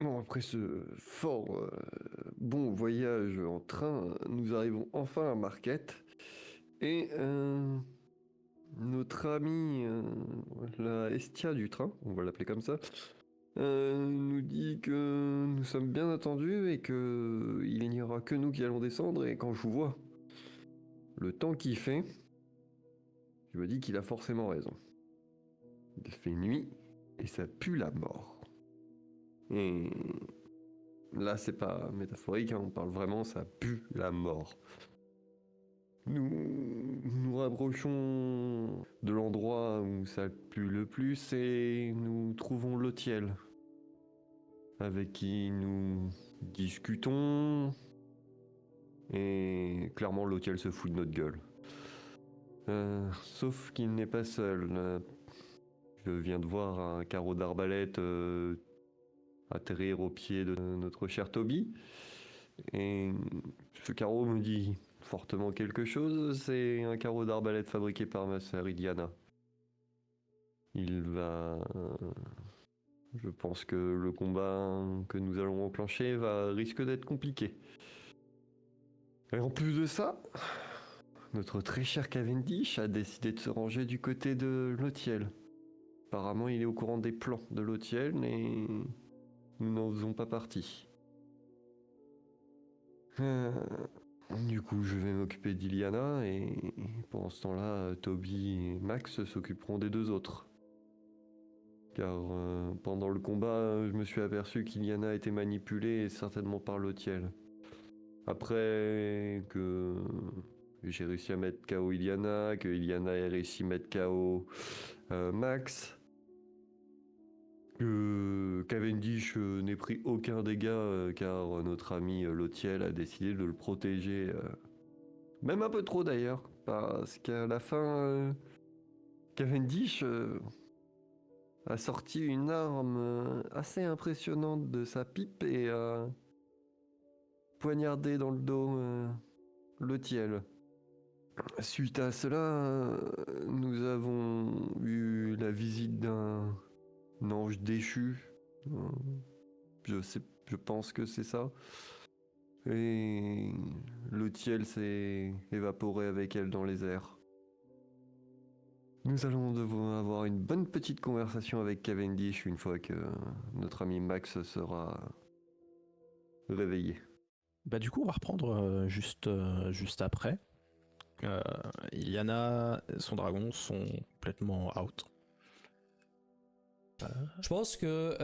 Bon, après ce fort bon voyage en train, nous arrivons enfin à Marquette. Et notre ami, la Estia du train, on va l'appeler comme ça, nous dit que nous sommes bien attendus et que il n'y aura que nous qui allons descendre. Et quand je vois le temps qu'il fait, je me dis qu'il a forcément raison. Il fait nuit et ça pue la mort. Et là, c'est pas métaphorique, hein, on parle vraiment, ça pue la mort. Nous nous rapprochons de l'endroit où ça pue le plus et nous trouvons Lotiel, avec qui nous discutons. Et clairement, Lotiel se fout de notre gueule. Sauf qu'il n'est pas seul. Je viens de voir un carreau d'arbalète atterrir au pied de notre cher Toby. Et ce carreau me dit fortement quelque chose. C'est un carreau d'arbalète fabriqué par ma sœur Iliana. Il va... Je pense que le combat que nous allons enclencher risque d'être compliqué. Et en plus de ça, notre très cher Cavendish a décidé de se ranger du côté de Lotiel. Apparemment, il est au courant des plans de Lotiel et nous n'en faisons pas partie. Du coup, je vais m'occuper d'Iliana et pendant ce temps-là, Toby et Max s'occuperont des deux autres. Car pendant le combat, je me suis aperçu qu'Iliana a été manipulée et certainement par Lotiel. Après que j'ai réussi à mettre KO Iliana, que Iliana ait réussi à mettre KO Max, que Cavendish n'ait pris aucun dégât car notre ami Lotiel a décidé de le protéger. Même un peu trop d'ailleurs, parce qu'à la fin, Cavendish a sorti une arme assez impressionnante de sa pipe et a poignardé dans le dos Lotiel. Suite à cela, nous avons eu la visite d'un ange déchu. Je pense que c'est ça. Et Lotiel s'est évaporé avec elle dans les airs. Nous allons devoir avoir une bonne petite conversation avec Cavendish une fois que notre ami Max sera réveillé. Bah du coup, on va reprendre juste après. Iliana, son dragon sont complètement out. Je pense que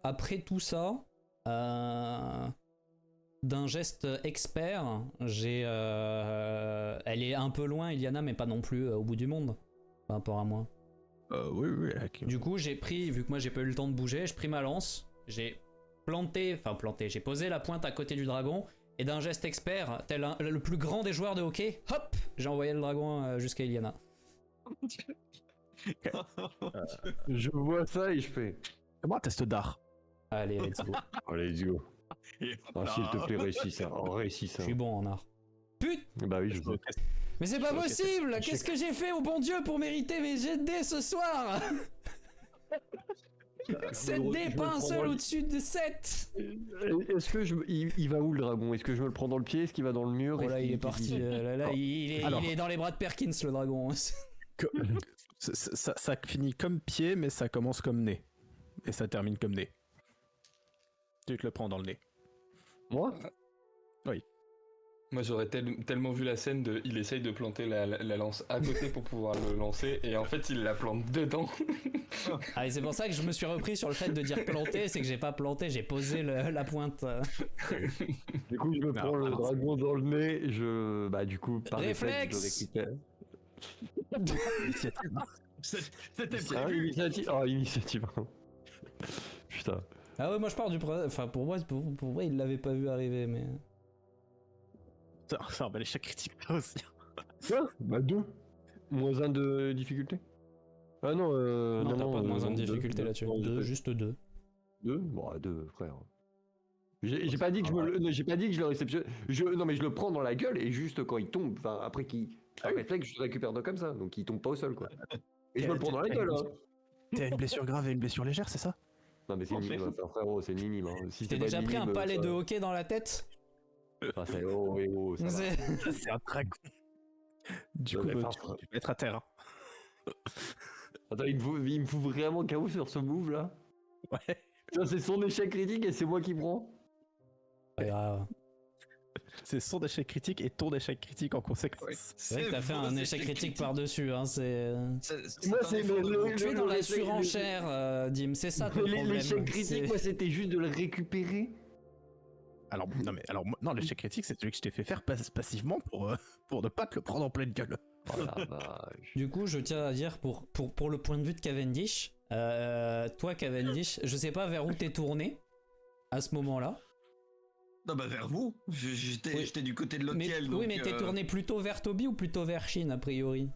après tout ça, d'un geste expert, elle est un peu loin, Iliana, mais pas non plus au bout du monde, par rapport à moi. Oui. Du coup, j'ai pris, vu que moi j'ai pas eu le temps de bouger, j'ai pris ma lance, j'ai j'ai posé la pointe à côté du dragon, et d'un geste expert, tel le plus grand des joueurs de hockey, hop, j'ai envoyé le dragon jusqu'à Iliana. Je vois ça et je fais... Comment un test d'art? Allez, let's go. Allez, let's go. S'il te plaît, réussis ça. Réussis ça. Je suis bon en art. Putain! Bah oui, je veux. Mais c'est pas possible! Qu'est-ce que j'ai fait au bon Dieu pour mériter mes jets de dés ce soir? 7 dés, pas un seul au-dessus de 7! Est-ce que il va où le dragon? Est-ce que je me le prends dans le pied? Est-ce qu'il va dans le mur? Oh là, il est parti. Il est dans les bras de Perkins, le dragon. Ça finit comme pied, mais ça commence comme nez. Et ça termine comme nez. Tu te le prends dans le nez. Moi? Oui. Moi j'aurais tellement vu la scène de il essaye de planter la lance à côté pour pouvoir le lancer et en fait il la plante dedans. Ah, et c'est pour ça que je me suis repris sur le fait de dire planter, c'est que j'ai pas planté, j'ai posé la pointe. Du coup je me prends le dragon dans le nez, bah du coup par réflexe, je le récupère. C'était prévu. Initiative. Putain. Ah ouais, moi je pars du enfin pour moi il l'avait pas vu arriver, mais Ça va l'échec critique aussi. Quoi? Bah 2. Moins 1 de difficulté. Ah non, non, t'as pas de moins 1 de difficulté là-dessus. Juste 2. 2? Bon, 2, frère. J'ai pas dit que je le réceptionne. Non, mais je le prends dans la gueule et juste quand il tombe, enfin, après qu'il réflexe, je le récupère comme ça. Donc il tombe pas au sol, quoi. Et je me le prends dans la gueule, hein. T'as une blessure grave et une blessure légère, c'est ça? Non mais c'est une mime, enfin, frérot, c'est une mime. Hein. Si T'as c'est pas déjà une pris un mime, palais ça- de hockey dans la tête? Ah, ça, ça va. C'est- C'est un dragon. Du Non, coup, mais bah, enfin, tu peux être à terre. Hein. Attends, il me fout vraiment KO sur ce move là. Ouais. Putain, c'est son échec critique et c'est moi qui prends. Pas grave. C'est son échec critique et ton échec critique en conséquence. C'est vrai que t'as fait un échec critique par-dessus, hein, c'est... Moi, c'est Tu es dans la l'échec- surenchère, Dim, c'est ça ton Mais problème. l'échec critique, C'est- moi, c'était juste de le récupérer. Alors, non, mais alors, non, l'échec critique, c'est celui que je t'ai fait faire passivement pour ne pas te le prendre en pleine gueule. Oh la vache. Du coup, je tiens à dire, pour le point de vue de Cavendish, toi Cavendish, je sais pas vers où t'es tourné à ce moment-là. Non, bah vers vous. J'étais Oui. j'étais du côté de Mais, l'hôtel. oui, mais t'es tourné plutôt vers Toby ou plutôt vers Shin, a priori?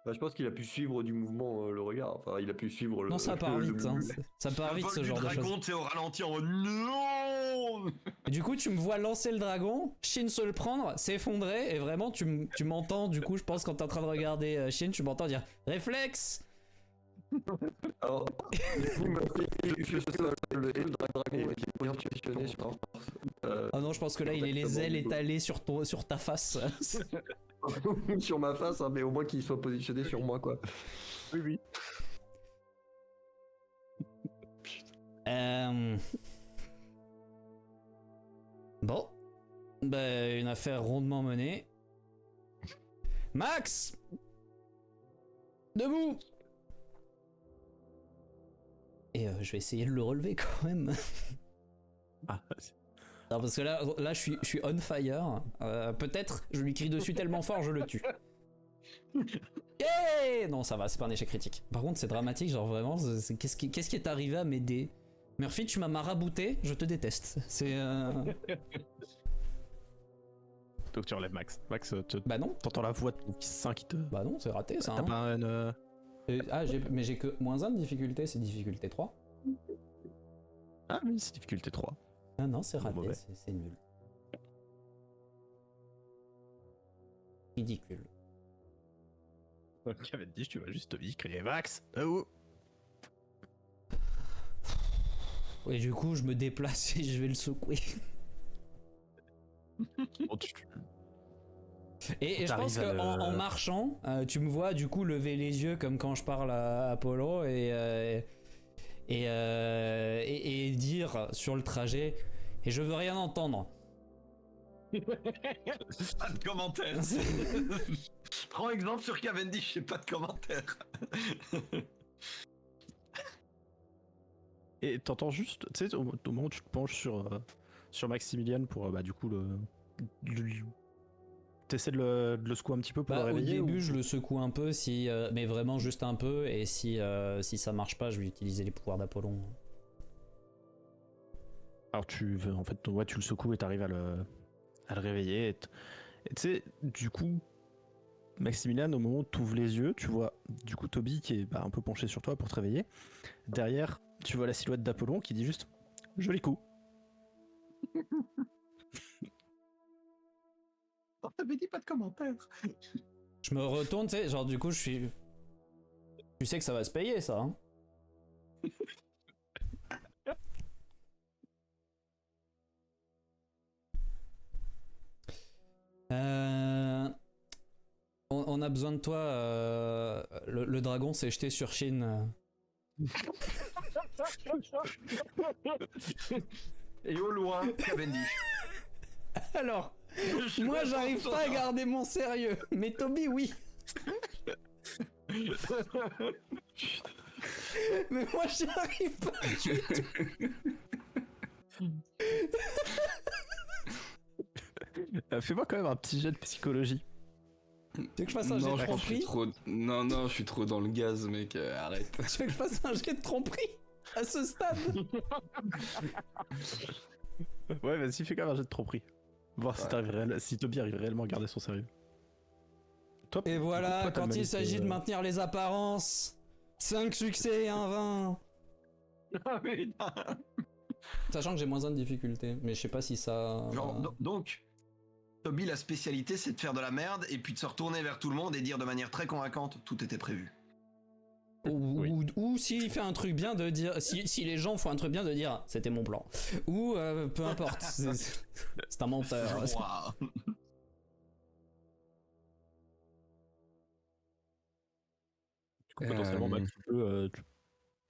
Bah, je pense qu'il a pu suivre du mouvement le regard. Enfin, il a pu suivre le. Non, ça part le- vite, hein. Ça part vite ce genre de choses. dragon, t'es au ralenti en non. Et du coup, tu me vois lancer le dragon, Shin se le prendre, s'effondrer, et vraiment, tu m'entends, du coup, je pense, quand t'es en train de regarder Shin, tu m'entends dire réflexe! Alors, du coup, il m'a fait je sais pas, le dragon qui est positionné sur Oh non, je pense que là, il est les ailes étalées sur ta face. sur ma face, hein, mais au moins qu'il soit positionné sur moi, quoi. Oui, oui. Bon. Bah, une affaire rondement menée. Max! Debout! Et je vais essayer de le relever quand même. Ah, Non, parce que là je suis on fire. Peut-être je lui crie dessus tellement fort, je le tue. Yeah! Non, ça va, c'est pas un échec critique. Par contre, c'est dramatique, genre vraiment, qu'est-ce qui est arrivé à m'aider? Murphy, tu m'as marabouté, je te déteste. C'est. donc tu relèves Max. Max, Bah non, t'entends la voix de ton sein qui te. bah non, c'est raté ça. T'as Hein. pas une. Mais j'ai que -1 de difficulté, c'est difficulté 3. Ah oui, c'est difficulté 3. Ah non, c'est Bon, raté, mauvais. c'est nul. Ridicule. Cavendish, tu vas juste vite crier Max. Oh. Et du coup, je me déplace et je vais le secouer. Bon, Et je pense T'arrives à qu'en le- marchant, tu me vois du coup lever les yeux comme quand je parle à Apollo et dire sur le trajet et je veux rien entendre. Pas de commentaire. Prends exemple sur Cavendish, j'ai pas de commentaire. Et t'entends juste, tu sais, au moment où tu te penches sur Maximilian pour, bah, du coup, t'essaies de le secouer un petit peu pour le Bah, au réveiller début, ou- je le secoue un peu, mais vraiment juste un peu, et si ça marche pas, je vais utiliser les pouvoirs d'Apollon. Alors, en fait, ouais, tu le secoues et t'arrives à le réveiller. Et tu sais, du coup, Maximilian, au moment où tu ouvres les yeux, tu vois, du coup, Toby qui est un peu penché sur toi pour te réveiller. Derrière, tu vois la silhouette d'Apollon qui dit juste « Joli coup ». On t'avait dit pas de commentaire. Je me retourne, tu sais, genre du coup, je suis. Tu sais que ça va se payer, ça, hein. On a besoin de toi. Le dragon s'est jeté sur Shin. Et au loin, Cavendish. Alors, moi j'arrive pas à garder mon sérieux, mais Toby, oui. Mais moi j'y arrive pas du tout. Fais-moi quand même un petit jet de psychologie. Tu veux que je fasse un jet Non, de je pense que je suis tromperie? trop. Non, je suis trop dans le gaz, mec. Arrête. Tu veux que je fasse un jet de tromperie à ce stade? Ouais, vas-y, fais quand même un jet de tromperie. Voir si Toby arrive réellement à garder son sérieux. Toi, Et voilà, toi, t'as quand le il mérite, s'agit de maintenir les apparences, 5 succès et un 20. Ah, putain. Sachant que j'ai moins 1 de difficulté, mais je sais pas si ça. Genre, donc, Toby, la spécialité, c'est de faire de la merde et puis de se retourner vers tout le monde et dire de manière très convaincante, tout était prévu. Ou s'il fait un truc bien de dire, si les gens font un truc bien de dire c'était mon plan. Ou peu importe, c'est un menteur. Waouh. Du coup, potentiellement, Max,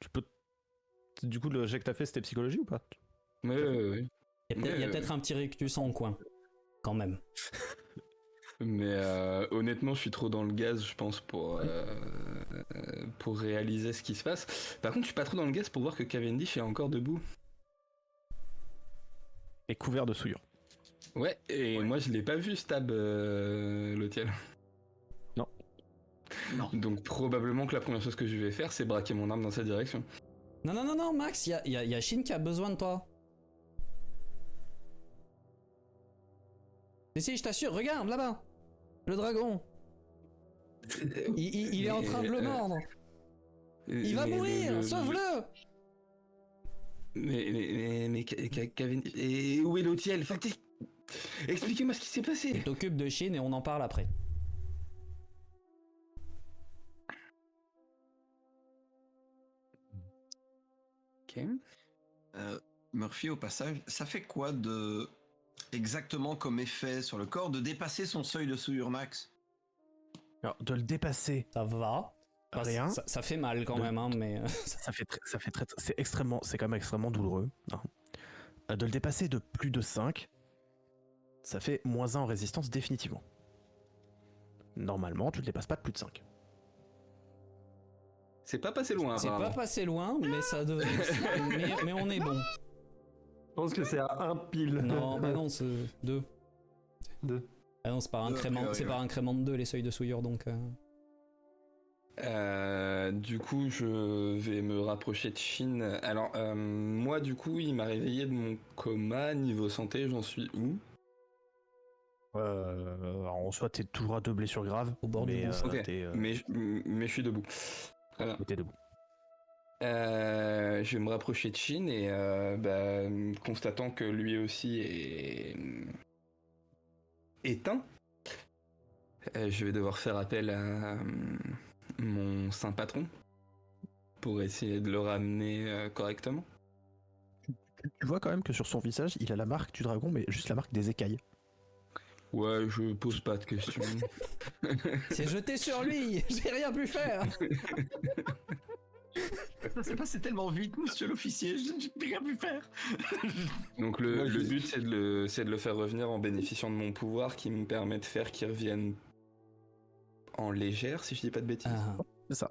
tu peux. Du coup, le jet que t'as fait, c'était psychologie ou pas? Ouais. Il y a peut-être un petit rictus en coin, quand même. Mais honnêtement, je suis trop dans le gaz, je pense, pour réaliser ce qui se passe. Par contre, je suis pas trop dans le gaz pour voir que Cavendish est encore debout. Et couvert de souillure. Ouais, et moi je l'ai pas vu stab l'hôtel. Non. Non. Donc probablement que la première chose que je vais faire, c'est braquer mon arme dans cette direction. Non, Max, il y a Shin qui a besoin de toi. Mais si, je t'assure, regarde là-bas. Le dragon. Il est en train de le mordre. Il va mourir, sauve-le. Mais Cavendish... Et où est l'hôtel? Expliquez-moi ce qui s'est passé. T'occupes de Shin et on en parle après. Ok. Murphy, au passage, ça fait quoi de exactement comme effet sur le corps de dépasser son seuil de souillure max? Alors, de le dépasser, Ça va. rien. Ça fait mal quand même, hein, mais... c'est quand même extrêmement douloureux. Hein. De le dépasser de plus de 5, ça fait -1 en résistance définitivement. Normalement, tu le dépasses pas de plus de 5. C'est pas passé loin. C'est pas apparemment. passé loin, mais ça devrait... mais on est bon. Je pense que c'est à 1 pile. Non, bah non, c'est 2. 2. Ah non, c'est par incrément, ouais, c'est par incrément de 2 les seuils de souillure, donc... Du coup, je vais me rapprocher de Shin. Alors, moi, du coup, il m'a réveillé de mon coma. Niveau santé, j'en suis où? En soi, t'es toujours à 2 blessures graves. Au bord du mais, gouffre. Ok. t'es, Mais je suis debout. Très bien. t'es debout. Je vais me rapprocher de Shin et constatant que lui aussi est éteint, je vais devoir faire appel à mon saint patron pour essayer de le ramener correctement. Tu vois quand même que sur son visage, il a la marque du dragon, mais juste la marque des écailles. Ouais, je pose pas de questions. C'est jeté sur lui. J'ai rien pu faire. Ça s'est passé tellement vite, monsieur l'officier, je n'ai rien pu faire. Donc le but c'est de le faire revenir en bénéficiant de mon pouvoir qui me permet de faire qu'il revienne en légère, si je dis pas de bêtises. Ah. C'est ça.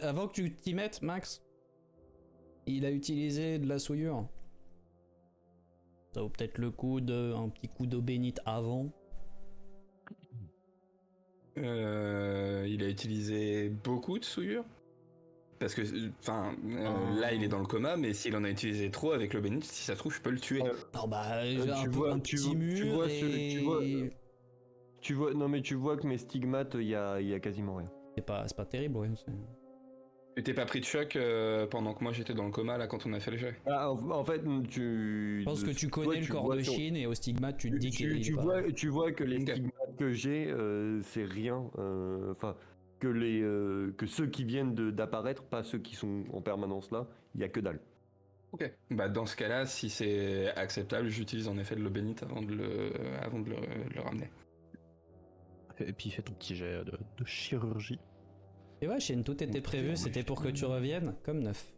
Avant que tu t'y mettes, Max, il a utilisé de la souillure. Ça vaut peut-être le coup un petit coup d'eau bénite avant. Il a utilisé beaucoup de souillure. Parce que, là il est dans le coma, mais s'il en a utilisé trop avec le bénite, si ça se trouve, je peux le tuer. Non, bah, un tu petit vois- mur tu vois et... tu vois que mes stigmates, il y a quasiment rien. C'est pas terrible, ouais. Tu t'es pas pris de choc pendant que moi j'étais dans le coma là quand on a fait le jet? Ah, en fait, tu. Je pense que tu connais le corps de Shin et au stigmate, tu te dis qu'il est pas... tu vois que les Ok. stigmates que j'ai, c'est rien. Enfin, que ceux qui viennent d'apparaître, pas ceux qui sont en permanence là, il y a que dalle. Ok. Bah dans ce cas-là, si c'est acceptable, j'utilise en effet de l'eau bénite avant de le ramener. Et puis fais ton petit jet de chirurgie. Et ouais, Shin, tout était prévu, c'était pour que tu reviennes comme neuf.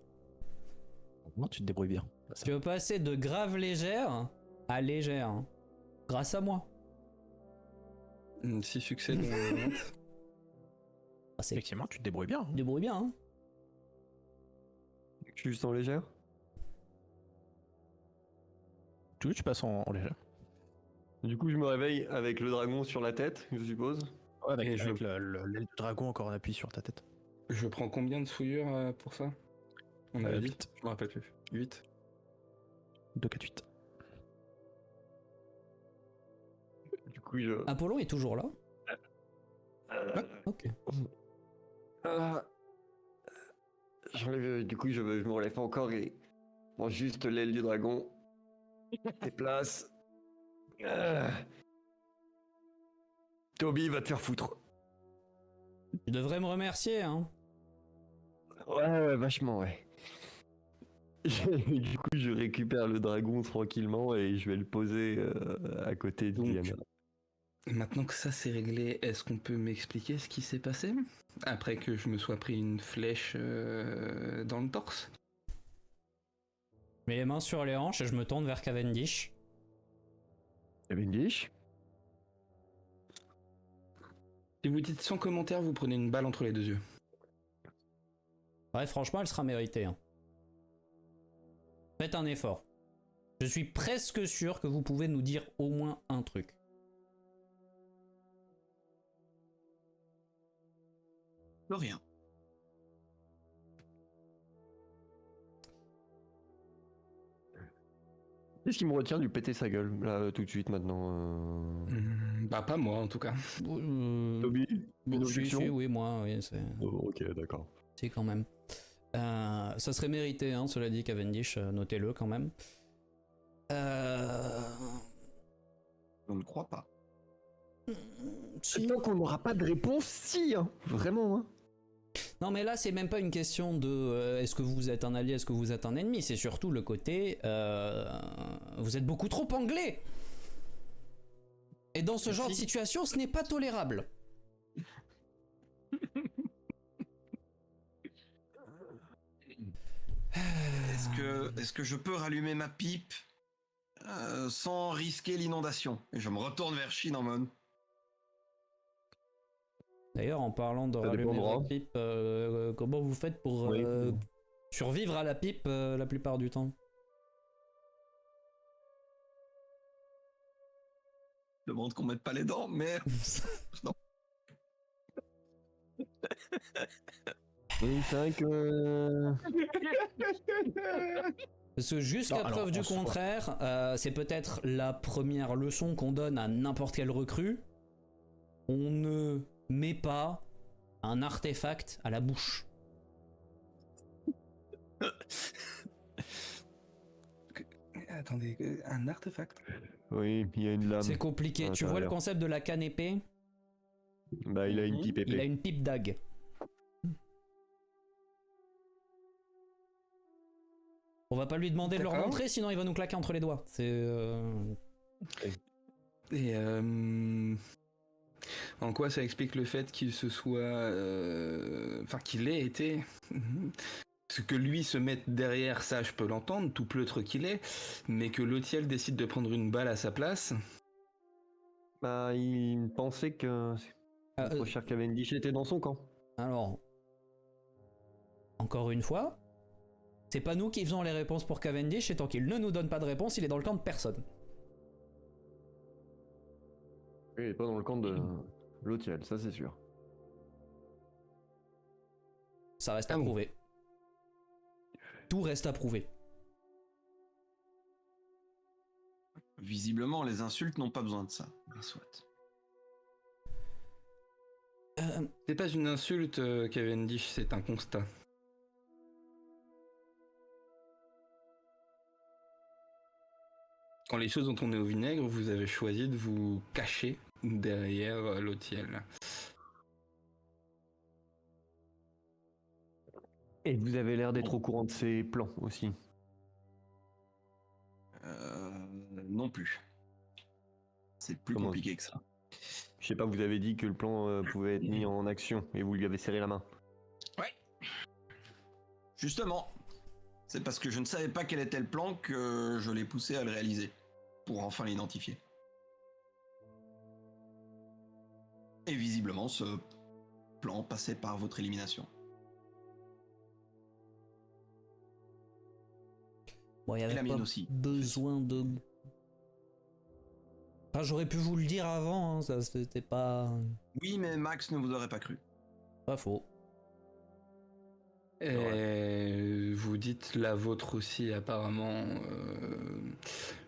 Non, tu te débrouilles bien. Tu veux passer de grave légère à légère. Hein. Grâce à moi. 6 succès de 20. Ah, c'est Effectivement, tu te débrouilles bien. Hein. débrouille bien, hein. Je suis juste en légère. Tu passes en légère. Du coup, je me réveille avec le dragon sur la tête, je suppose. Ouais, avec, Et avec l'aile du dragon encore en appui sur ta tête. Je prends combien de souillure pour ça? On avait dit? 8. Je me rappelle plus. 8. 2, 4, 8. Du coup, je. Apollon est toujours là. Ok. Du coup, je me relève encore et mange juste l'aile du dragon. Déplace. Toby va te faire foutre. Tu devrais me remercier, hein. Ouais, vachement, ouais. Du coup, je récupère le dragon tranquillement et je vais le poser à côté de Donc, Diana. maintenant que ça c'est réglé, est-ce qu'on peut m'expliquer ce qui s'est passé après que je me sois pris une flèche dans le torse? Je mets les mains sur les hanches et je me tourne vers Cavendish. Cavendish? Si vous dites sans commentaire, vous prenez une balle entre les 2 yeux. Ouais, franchement, elle sera méritée. Hein. Faites un effort. Je suis presque sûr que vous pouvez nous dire au moins un truc. Rien. Qu'est-ce qui me retient du péter sa gueule, là, tout de suite, maintenant Bah pas moi en tout cas. Toby? Une objection? Oui, moi, oui, c'est... Oh, ok, d'accord. Si, quand même. Ça serait mérité, hein, cela dit, Cavendish, notez-le quand même. Je ne crois pas. Si. Tant qu'on n'aura pas de réponse, si, hein. Vraiment, hein. Non, mais là, c'est même pas une question de est-ce que vous êtes un allié, est-ce que vous êtes un ennemi. C'est surtout le côté vous êtes beaucoup trop anglais. Et dans ce genre de situation, ce n'est pas tolérable. Est-ce que je peux rallumer ma pipe sans risquer l'inondation? Et je me retourne vers Shinamon. D'ailleurs, en parlant de Ça rallumer dépendra. la pipe, comment vous faites pour Oui. survivre à la pipe la plupart du temps? Demande qu'on mette pas les dents, mais non. Oui, c'est vrai que... Parce que jusqu'à Non, alors, preuve du en soi. contraire, c'est peut-être la première leçon qu'on donne à n'importe quelle recrue. On ne met pas un artefact à la bouche. Attendez, un artefact? Oui, il y a une lame. C'est compliqué. à Tu vois le l'intérieur. concept de la canne épée? Bah, il a une pipe épée. Il a une pipe dague. On va pas lui demander de le D'accord. remontrer, sinon il va nous claquer entre les doigts. C'est... Et en quoi ça explique le fait qu'il se soit... Enfin, qu'il ait été... Ce que lui se mette derrière, ça je peux l'entendre, tout pleutre qu'il est, mais que Lotiel décide de prendre une balle à sa place... Bah, il pensait que notre cher Cavendish était dans son camp. Alors, encore une fois, c'est pas nous qui faisons les réponses pour Cavendish, et tant qu'il ne nous donne pas de réponse, il est dans le camp de personne. Il est pas dans le camp de Lotiel, ça c'est sûr. Ça reste à Ah bon. prouver. Tout reste à prouver. Visiblement, les insultes n'ont pas besoin de ça. Mais soit. C'est pas une insulte, Cavendish, c'est un constat. Quand les choses ont tourné au vinaigre, vous avez choisi de vous cacher derrière Lotiel. Et vous avez l'air d'être au courant de ses plans aussi. Non plus. C'est plus Comment compliqué que ça. Je sais pas, vous avez dit que le plan pouvait être mis en action et vous lui avez serré la main. Ouais. Justement. C'est parce que je ne savais pas quel était le plan que je l'ai poussé à le réaliser. Pour enfin l'identifier. Et visiblement, ce plan passait par votre élimination. Bon, il y Et avait la pas mienne aussi. besoin de... Enfin, j'aurais pu vous le dire avant, hein, ça c'était pas... Oui, mais Max ne vous aurait pas cru. Pas faux. Et vous dites la vôtre aussi apparemment.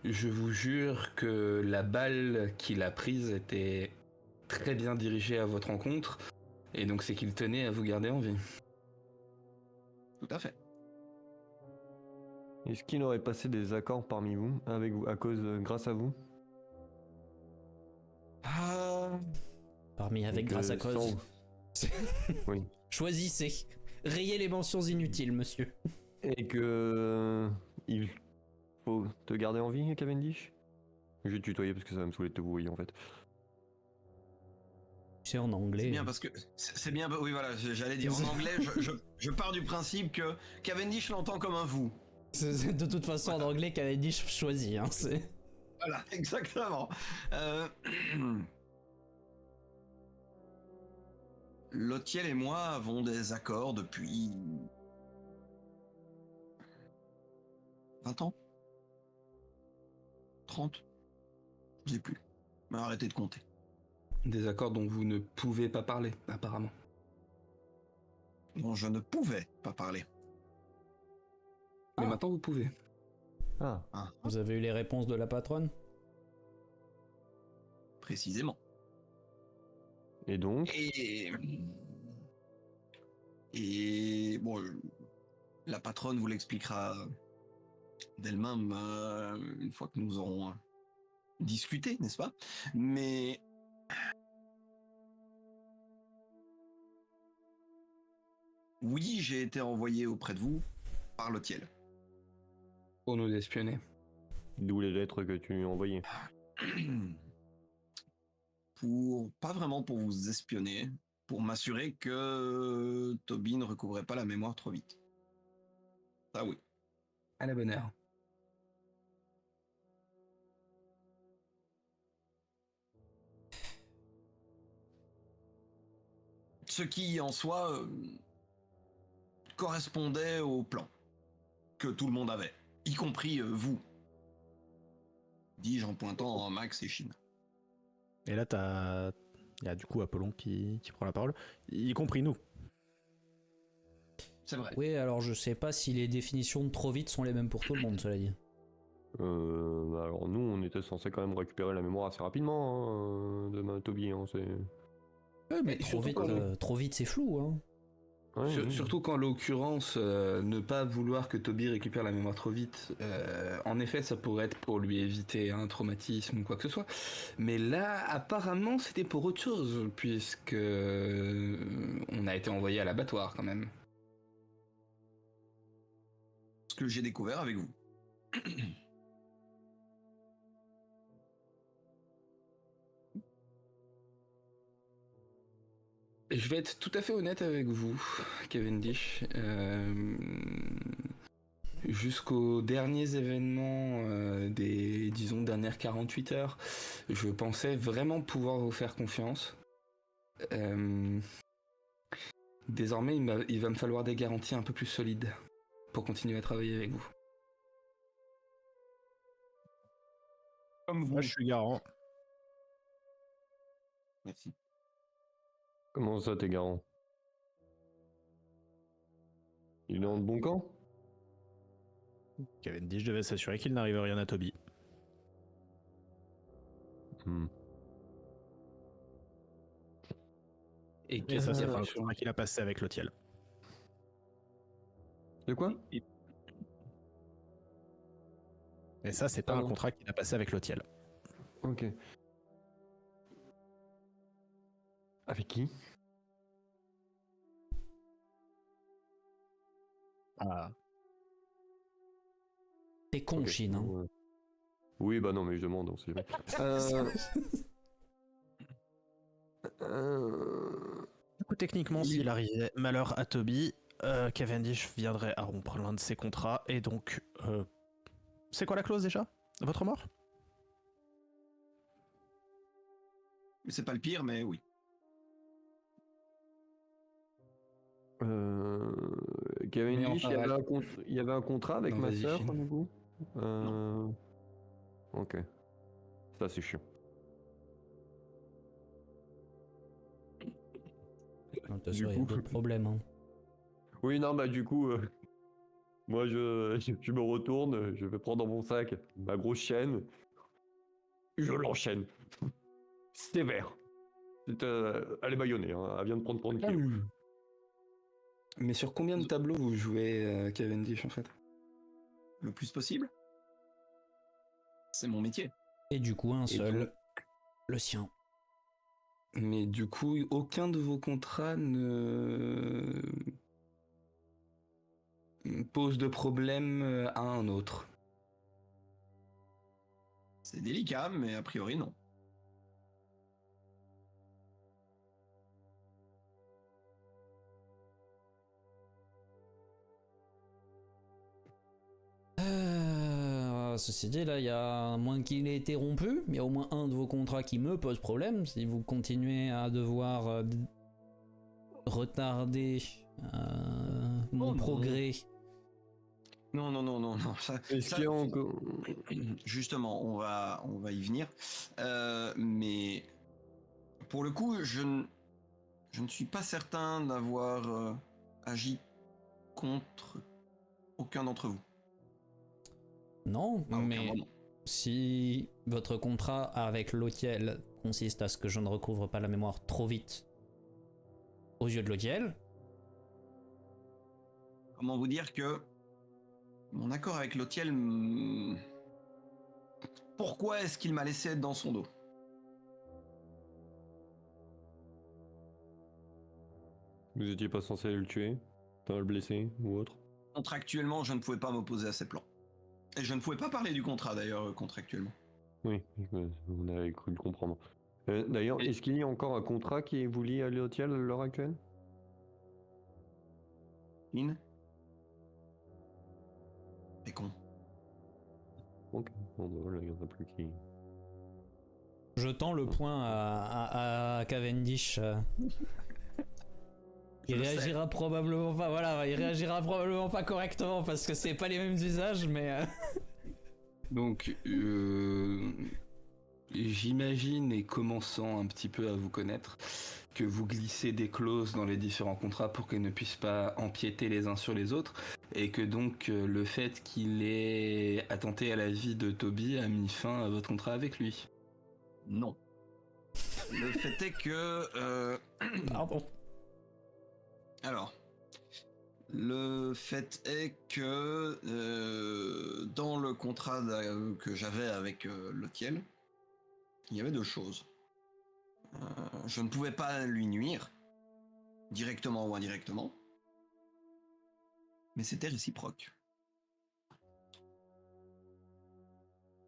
Je vous jure que la balle qu'il a prise était très bien dirigée à votre encontre. Et donc c'est qu'il tenait à vous garder en vie. Tout à fait. Est-ce qu'il aurait passé des accords parmi vous, avec vous, grâce à vous? Parmi avec Donc, grâce à cause. sans- Oui. Choisissez. Rayez les mentions inutiles, monsieur. Et que il faut te garder en vie, Cavendish. Je vais te tutoyer parce que ça va me saouler de te vouvoyer en fait. C'est en anglais. C'est bien parce que c'est bien. Oui, voilà, j'allais dire en anglais. Je pars du principe que Cavendish l'entend comme un vous. De toute façon, en anglais, Cavendish choisit. Hein, c'est... Voilà, exactement. Lotiel et moi avons des accords depuis 20 ans 30. Je sais plus. Mais arrêtez de compter. Des accords dont vous ne pouvez pas parler, apparemment. Dont je ne pouvais pas parler. Mais maintenant vous pouvez. Ah. Vous avez eu les réponses de la patronne? Précisément. Et donc Et bon, la patronne vous l'expliquera d'elle-même une fois que nous aurons discuté, n'est-ce pas? Mais oui, j'ai été envoyé auprès de vous par Lotiel. Pour nous espionner. D'où les lettres que tu lui as envoyées. Pas vraiment pour vous espionner, pour m'assurer que Toby ne recouvrait pas la mémoire trop vite. Ah oui. À la bonne heure. Ce qui, en soi, correspondait au plan que tout le monde avait, y compris vous, dis-je en pointant en Max et Chine. Et là, il y a du coup Apollon qui prend la parole, y compris nous. C'est vrai. Oui, alors je sais pas si les définitions de trop vite sont les mêmes pour tout le monde, cela dit. Alors nous, on était censé quand même récupérer la mémoire assez rapidement de Toby. Hein, c'est... Ouais, mais Et trop vite c'est flou, hein. Ouais, oui. Surtout qu'en l'occurrence, ne pas vouloir que Toby récupère la mémoire trop vite, en effet, ça pourrait être pour lui éviter un traumatisme ou quoi que ce soit. Mais là, apparemment, c'était pour autre chose, puisque on a été envoyé à l'abattoir quand même. Ce que j'ai découvert avec vous. Je vais être tout à fait honnête avec vous, Cavendish. Jusqu'aux derniers événements des, disons, dernières 48 heures, je pensais vraiment pouvoir vous faire confiance. Désormais, il va me falloir des garanties un peu plus solides pour continuer à travailler avec vous. Comme vous. Moi, je suis garant. Merci. Comment ça, t'es garant? Il est dans le bon camp? Cavendish devait s'assurer qu'il n'arrive rien à Toby. Et Et ça, c'est pas un contrat qu'il a passé avec Lotiel. De quoi? Et ça, c'est pas un Pardon. contrat qu'il a passé avec Lotiel. Ok. Avec qui? Ah. T'es con, Ok. Chine, hein. Oui, bah non, mais je demande, on sait jamais. Du coup, techniquement, s'il arrivait malheur à Toby, Cavendish viendrait à rompre l'un de ses contrats, et donc... c'est quoi la clause déjà? Votre mort? C'est pas le pire, mais oui. Cavendish, Mais en il y avait un contrat avec Non, ma vas-y, sœur, Chine. du coup. Ok. Ça, c'est chiant. Non, t'as Du sûr, il y a coup- d'autres problèmes, hein. Oui, non, bah du coup, moi je me retourne, je vais prendre dans mon sac ma grosse chaîne, je l'enchaîne. Sévère. Elle est bâillonnée, hein, elle vient de prendre 30 kilos. Mais sur combien de tableaux vous jouez Cavendish en fait? Le plus possible. C'est mon métier. Et du coup, un Et seul. donc- Le sien. Mais du coup, aucun de vos contrats pose de problème à un autre. C'est délicat, mais a priori non. Ceci dit, là, il y a, à moins qu'il ait été rompu, il y a au moins un de vos contrats qui me pose problème. Si vous continuez à devoir retarder mon Oh non. progrès. Non. Est-ce qu'il y a encore... Justement, on va y venir. Mais pour le coup, je ne suis pas certain d'avoir agi contre aucun d'entre vous. Non, À aucun mais moment. si votre contrat avec Lotiel consiste à ce que je ne recouvre pas la mémoire trop vite aux yeux de Lotiel, Comment vous dire que mon accord avec Lotiel... Pourquoi est-ce qu'il m'a laissé être dans son dos? Vous étiez pas censé le tuer, pas le blesser ou autre? Contractuellement, je ne pouvais pas m'opposer à ses plans. Et je ne pouvais pas parler du contrat d'ailleurs contractuellement. Oui, on avait cru le comprendre. D'ailleurs, Et- est-ce qu'il y a encore un contrat qui vous lie à Léotiel à l'heure actuelle? Lynn? T'es con. Ok, bon bah voilà, il y en a plus qui... je tends le point à Cavendish. Je Il le sais. réagira probablement pas, voilà, il réagira probablement pas correctement parce que c'est pas les mêmes usages, mais. Donc, j'imagine, et commençant un petit peu à vous connaître, que vous glissez des clauses dans les différents contrats pour qu'ils ne puissent pas empiéter les uns sur les autres, et que donc le fait qu'il ait attenté à la vie de Toby a mis fin à votre contrat avec lui. Non. Le fait est que... Pardon. Alors, le fait est que dans le contrat que j'avais avec Lotiel, il y avait deux choses. Je ne pouvais pas lui nuire, directement ou indirectement, mais c'était réciproque.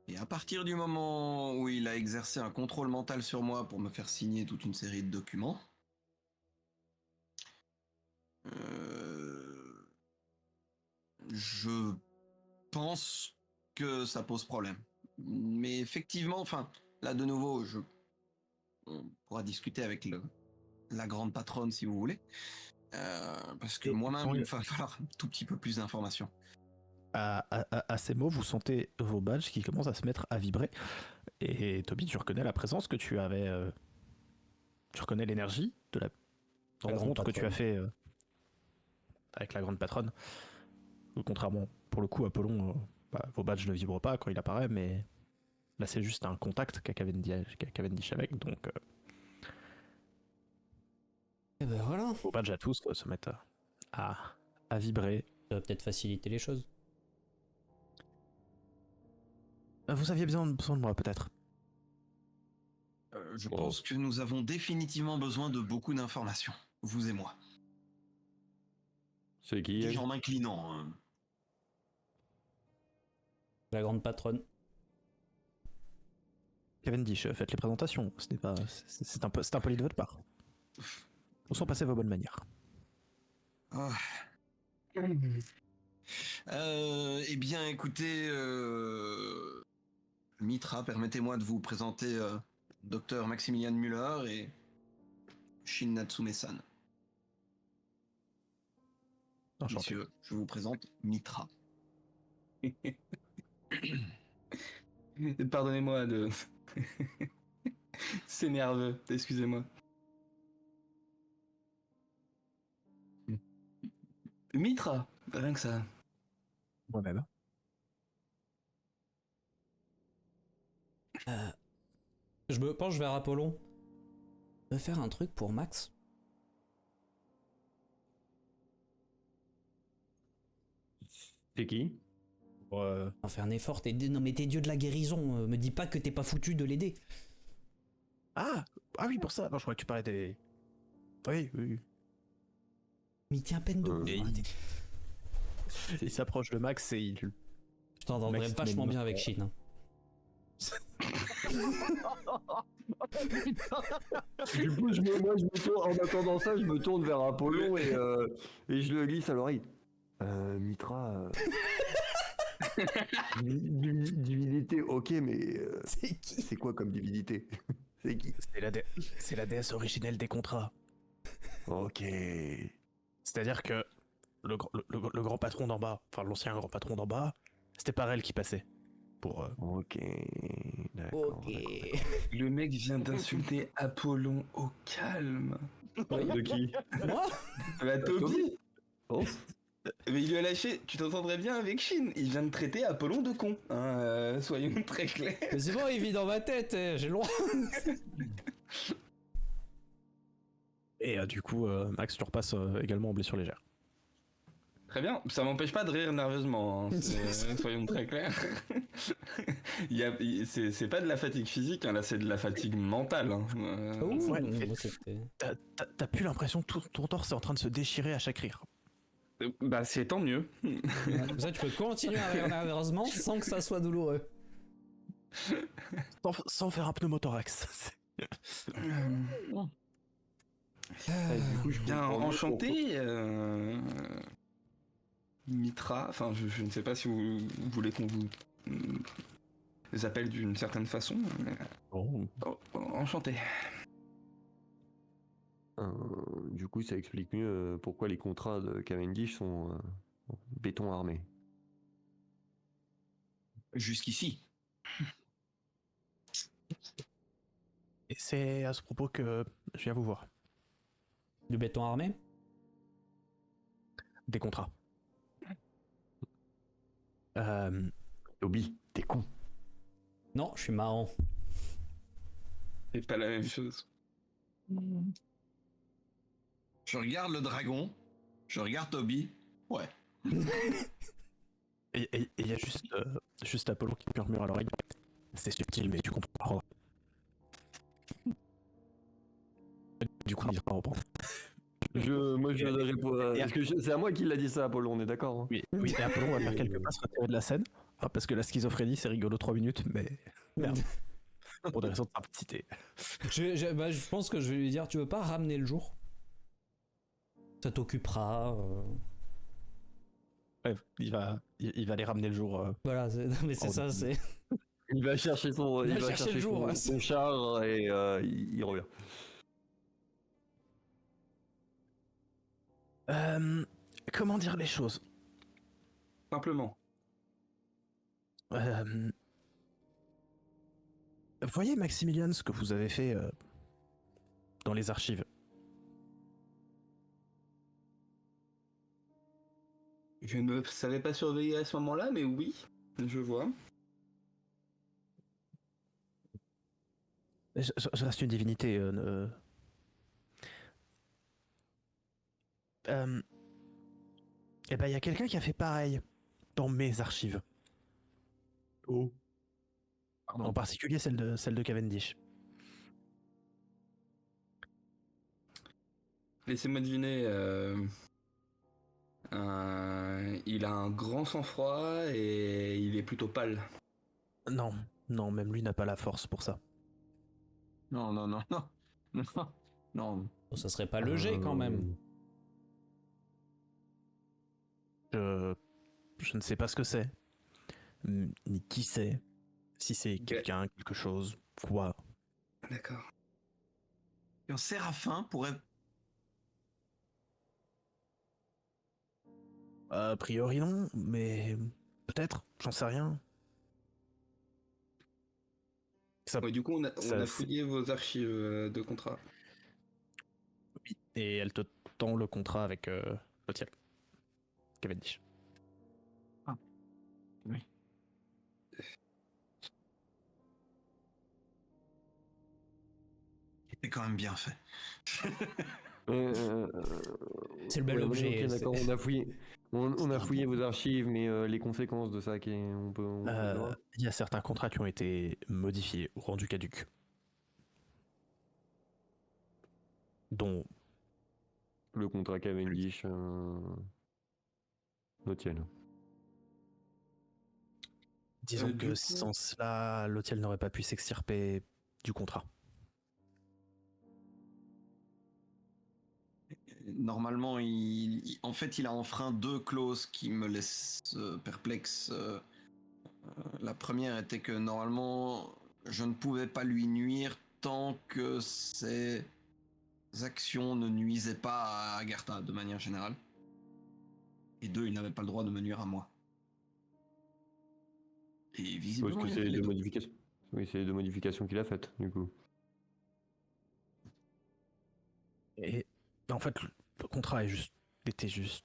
Et à partir du moment où il a exercé un contrôle mental sur moi pour me faire signer toute une série de documents, je pense que ça pose problème. Mais effectivement, enfin, là de nouveau, on pourra discuter avec la grande patronne si vous voulez. Parce que Et moi-même, quand il il- me va falloir un tout petit peu plus d'informations. À ces mots, vous sentez vos badges qui commencent à se mettre à vibrer. Et Toby, tu reconnais la présence que tu avais. Tu reconnais l'énergie de la grande rencontre que tu as patronne. fait avec la grande patronne. Contrairement, pour le coup, Apollon, vos badges ne vibrent pas quand il apparaît, mais là c'est juste un contact qu'a Cavendish avec, donc Et ben voilà. vos badges à tous se mettent à vibrer. Ça va peut-être faciliter les choses. Vous aviez besoin de moi peut-être. Je Bon. pense que nous avons définitivement besoin de beaucoup d'informations, vous et moi. C'est qui elle? Dis-je en m'inclinant. Hein. La grande patronne. Cavendish, faites les présentations. Ce n'est pas, c'est impoli de votre part. Où sont passées vos bonnes manières? Ah. Eh bien, écoutez, Mitra, permettez-moi de vous présenter Dr Maximilian Müller et Shin Natsume-san. Enchanté. Messieurs, je vous présente Mitra. Pardonnez-moi de... C'est nerveux, excusez-moi. Mitra, rien que ça. Moi-même. Je me penche vers Apollon. Je veux faire un truc pour Max. C'est qui? On va faire un effort. Non mais t'es dieu de la guérison. Me dis pas que t'es pas foutu de l'aider. Ah oui, pour ça. Non, je crois que tu parlais des. Oui. Mais il tient à peine de. Il s'approche de Max et il. Je t'entendrais Max, vachement mais- bien avec Shin. Hein. Du coup, moi, je me tourne, en attendant ça, je me tourne vers Apollon et je le glisse à l'oreille. Mitra. Divinité, ok, mais C'est qui? c'est quoi comme divinité? C'est qui? C'est la déesse originelle des contrats. Ok. C'est-à-dire que le grand patron d'en bas, enfin l'ancien grand patron d'en bas, c'était par elle qui passait. Pour. Ok. D'accord. Ok. Le mec vient d'insulter Apollon au calme. De qui? Moi? Bah Toby. Oh. Mais il lui a lâché, tu t'entendrais bien avec Shin. Il vient de traiter Apollon de con. Hein, soyons très clairs. Mais c'est bon, il vit dans ma tête, j'ai le droit. Et du coup, Max, tu repasses également en blessure légère. Très bien, ça m'empêche pas de rire nerveusement, hein. Soyons très clairs. C'est pas de la fatigue physique, hein, là c'est de la fatigue mentale. Hein. Ouais, moi, c'était- T'as plus l'impression que tout ton torse est en train de se déchirer à chaque rire. Bah c'est tant mieux. Comme ça, tu peux continuer à rire nerveusement sans que ça soit douloureux. Sans faire un pneumothorax. Du coup, je Bien comprends mieux enchanté, Mitra, enfin je ne sais pas si vous voulez qu'on vous appelle d'une certaine façon, mais... Oh. Enchanté. Du coup, ça explique mieux pourquoi les contrats de Cavendish sont en béton armé. Jusqu'ici. Et c'est à ce propos que je viens vous voir. Du béton armé? Des contrats. Euh, Toby, t'es con. Non, je suis marrant. C'est pas la même chose. Je regarde le dragon, je regarde Toby. Ouais. et il y a juste Apollo qui murmure à l'oreille. C'est subtil, mais tu comprends. Du coup, il va reprendre. Moi, je vais répondre. Et- Parce que c'est à moi qui l'a dit ça, Apollo, on est d'accord, hein? Oui, et Apollo va faire quelques pas se retirer de la scène. Enfin, parce que la schizophrénie, c'est rigolo 3 minutes, mais merde. Pour des raisons de simplicité. Je pense que je vais lui dire, tu veux pas ramener le jour? Ça t'occupera. Ouais, il va aller ramener le jour. Voilà, non, mais c'est Oh, ça, non. c'est. Il va chercher son, Il va chercher le jour, hein. son char et il revient. Comment dire les choses Simplement. Voyez, Maximilian, ce que vous avez fait dans les archives. Je ne savais pas surveiller à ce moment-là, mais oui, je vois. Je reste une divinité. Eh ben, il y a quelqu'un qui a fait pareil dans mes archives. Oh. En particulier celle de Cavendish. Laissez-moi deviner. Il a un grand sang-froid et il est plutôt pâle. Non, même lui n'a pas la force pour ça. Non, non, non, non. Non, non. Ça serait pas le jet quand même. Je ne sais pas ce que c'est. Ni qui c'est. Si c'est quelqu'un, quelque chose, quoi. D'accord. Et un séraphin pourrait. A priori non, mais peut-être, j'en sais rien. Ça, Ouais, du coup, on Ça, a c'est- fouillé vos archives de contrat. et elle te tend le contrat avec le ciel. Cavendish. Oui. C'était quand même bien fait. C'est le bel ouais, objet. ok, c'est- d'accord, on a fouillé vos archives, mais les conséquences de ça, on peut savoir. Il y a certains contrats qui ont été modifiés ou rendus caducs. Dont Le contrat Cavendish. L'Otiel. Disons Du que coup- sans cela, l'hôtel n'aurait pas pu s'extirper du contrat. Normalement, en fait, il a enfreint 2 clauses qui me laissent perplexe. La première était que normalement, je ne pouvais pas lui nuire tant que ses actions ne nuisaient pas à Agartha de manière générale. Et 2, il n'avait pas le droit de me nuire à moi. Et Parce visiblement, que il a c'est fait les les deux deux. modifications. Oui, c'est les deux modifications qu'il a faites, du coup. Et en fait, le contrat était juste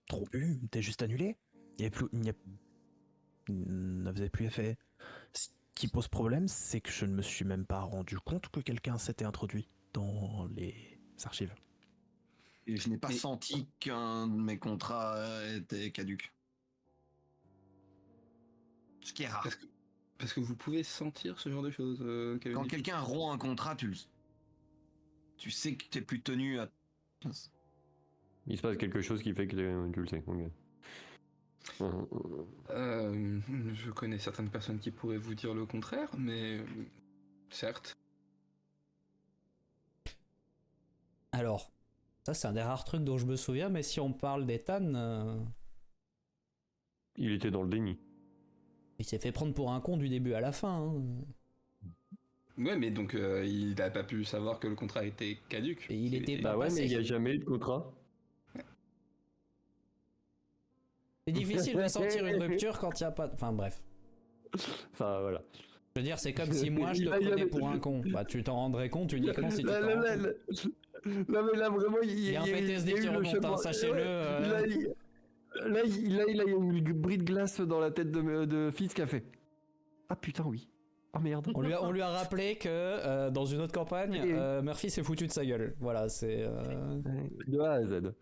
rompu, était juste annulé. Il n'avait plus effet. Ce qui pose problème, c'est que je ne me suis même pas rendu compte que quelqu'un s'était introduit dans les archives. Et je n'ai pas Mais- senti qu'un de mes contrats était caduque. Ce qui est rare. Parce que vous pouvez sentir ce genre de choses, Quand Kevin. quelqu'un rompt un contrat, tu sais que t'es plus tenu à... Il se passe quelque chose qui fait que tu le sais. Ok. Je connais certaines personnes qui pourraient vous dire le contraire, mais certes. Alors, ça c'est un des rares trucs dont je me souviens, mais si on parle d'Ethan, Il était dans le déni. il s'est fait prendre pour un con du début à la fin. Hein. Ouais, mais donc il n'a pas pu savoir que le contrat était caduque. Et il était Bah pas ouais, passé. mais il n'y a jamais eu de contrat. C'est difficile de sentir une rupture quand il n'y a pas... Enfin bref. Enfin, voilà. Je veux dire, c'est comme si moi je te Il a prenais jamais- pour un con. Bah tu t'en rendrais compte uniquement si tu t'en Là, rends là, compte. là, là. Non, mais là, vraiment, il Il y a un il PTSD il y a qui eu le remonte, hein, chemin- sachez-le, Là, il y a eu une bris de glace dans la tête de Fils qui a fait. Ah putain, oui. Ah merde. On lui a rappelé que dans une autre campagne, Et- Murphy s'est foutu de sa gueule. Voilà, c'est... De A à Z.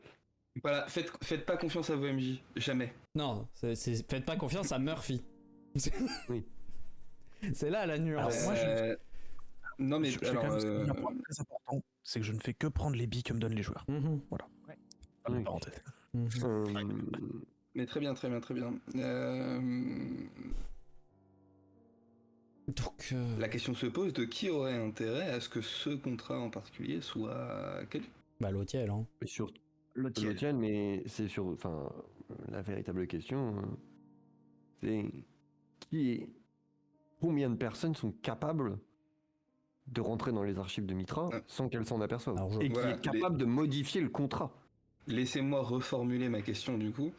Voilà, faites pas confiance à vos MJ, jamais. Non, faites pas confiance à Murphy. Oui. C'est là la nuance. Alors, moi, Non mais je vais alors, quand même souligner un point très important, c'est que je ne fais que prendre les billes que me donnent les joueurs. Mhm. Oui. Parenthèse. Mhm. mais très bien, très bien, très bien. Donc, La question se pose de qui aurait intérêt à ce que ce contrat en particulier soit caduque. bah l'hôtel, hein. Sur L'hôtel. l'hôtel, mais c'est sur. Enfin, la véritable question, c'est combien de personnes sont capables de rentrer dans les archives de Mitra Ouais. sans qu'elles s'en aperçoivent Alors, et qui voilà, est capable de modifier le contrat. Laissez-moi reformuler ma question du coup.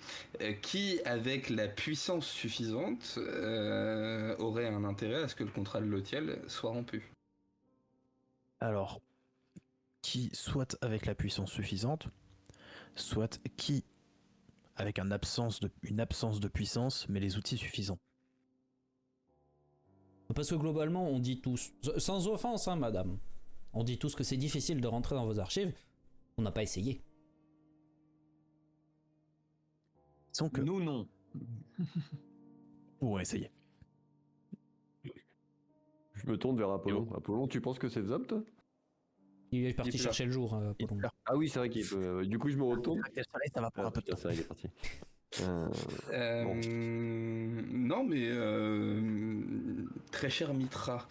Qui, avec la puissance suffisante, aurait un intérêt à ce que le contrat de l'hôtel soit rompu? Alors, qui soit avec la puissance suffisante, soit qui avec une absence de puissance, mais les outils suffisants. Parce que globalement, on dit tous, sans offense, hein, madame, on dit tous que c'est difficile de rentrer dans vos archives. On n'a pas essayé. Disons que Nous, non. pour essayer. Je me tourne vers Apollon. Apollon, tu penses que c'est faisable, toi? Il est parti Il est chercher le jour. Apollon. Ah oui, c'est vrai qu'il peut. Du coup, je me retourne. Quel soleil, ça va prendre Ah, un peu de putain, temps. ça, il est parti. Non, mais très cher Mitra,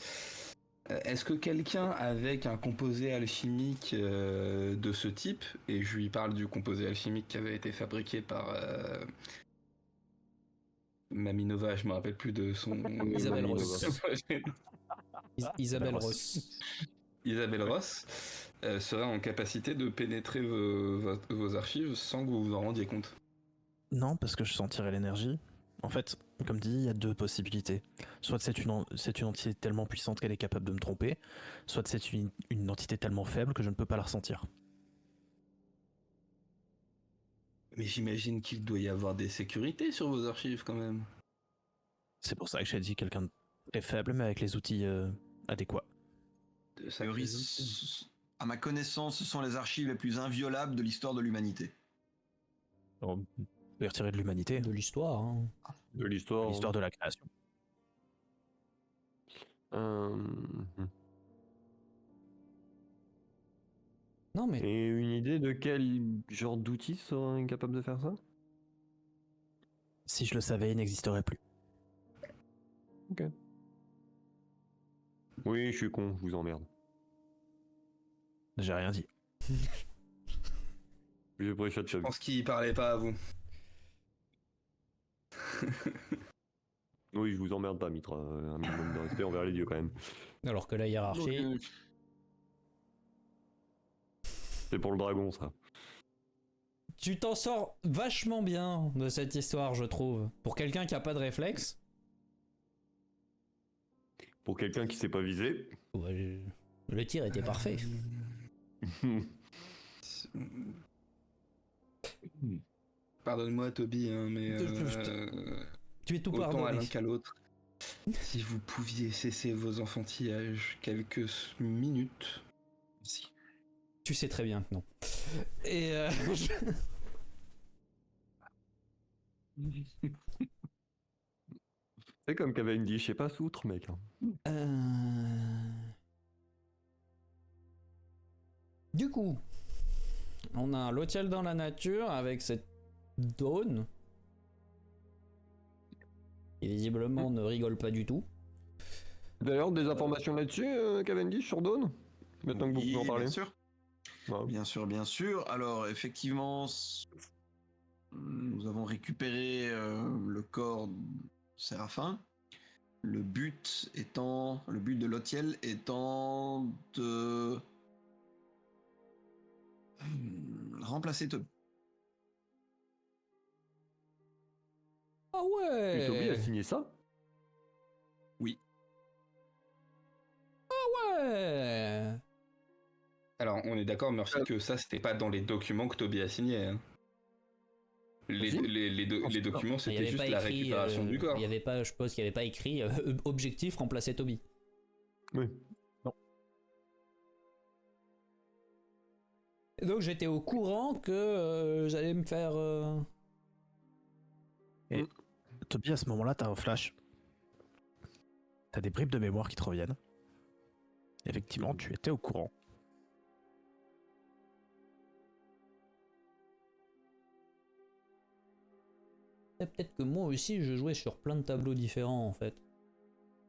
est-ce que quelqu'un avec un composé alchimique de ce type, et je lui parle du composé alchimique qui avait été fabriqué par Maminova, je me rappelle plus de son Isabelle Maminova. Ross. Isabelle Ross. Isabelle Ross serait en capacité de pénétrer vos archives sans que vous vous en rendiez compte? Non, parce que je sentirais l'énergie. En fait, comme dit, il y a deux possibilités. Soit c'est une entité tellement puissante qu'elle est capable de me tromper, soit c'est une entité tellement faible que je ne peux pas la ressentir. Mais j'imagine qu'il doit y avoir des sécurités sur vos archives quand même. C'est pour ça que j'ai dit quelqu'un de très faible, mais avec les outils adéquats. De A sacrés priori, outils. à ma connaissance, ce sont les archives les plus inviolables de l'histoire de l'humanité. On peut retirer de l'humanité, De l'histoire. Hein. De l'histoire. l'histoire de la création. Non mais Et une idée de quel genre d'outil serait capable de faire ça? Si je le savais, il n'existerait plus. Oui, je suis con, je vous emmerde. J'ai rien dit. Je préchate Je pense qu'il parlait pas à vous. Oui, je vous emmerde pas, Mitra. Un minimum de respect envers les dieux, quand même. Alors que la hiérarchie. Donc, C'est pour le dragon, ça. Tu t'en sors vachement bien de cette histoire, je trouve. Pour quelqu'un qui a pas de réflexe. Pour quelqu'un qui s'est pas visé. Ouais, le tir était parfait. Pardonne-moi, Toby, hein, mais Tu es tout autant à pardonné. l'un qu'à l'autre. Si vous pouviez cesser vos enfantillages quelques minutes. si. Tu sais très bien que non. Et C'est comme Cavendish, je sais pas s'outre, mec. Hein. Du coup, on a un Lotiel dans la nature avec cette Dawn qui visiblement ne rigole pas du tout. D'ailleurs, des informations là-dessus, Cavendish, sur Dawn? Maintenant que vous Oui, pouvez en parler. bien sûr. Ouais. Bien sûr, bien sûr. Alors, effectivement, nous avons récupéré le corps de Séraphin. Le but de Lotiel étant de remplacer Toby. Ah Et Toby a ouais. signé ça? Oui. Ouais. Alors, on est d'accord, Murphy, que ça, c'était pas dans les documents que Toby a signés. Hein. Les, Si. les documents, Il y c'était avait juste pas la écrit, récupération du corps. il y avait pas, je suppose qu'il n'y avait pas écrit objectif remplacer Toby. Oui. Et donc j'étais au courant que j'allais me faire. Toby, à ce moment-là, t'as un flash. T'as des bribes de mémoire qui te reviennent. Effectivement, tu étais au courant. Peut-être que moi aussi je jouais sur plein de tableaux différents en fait.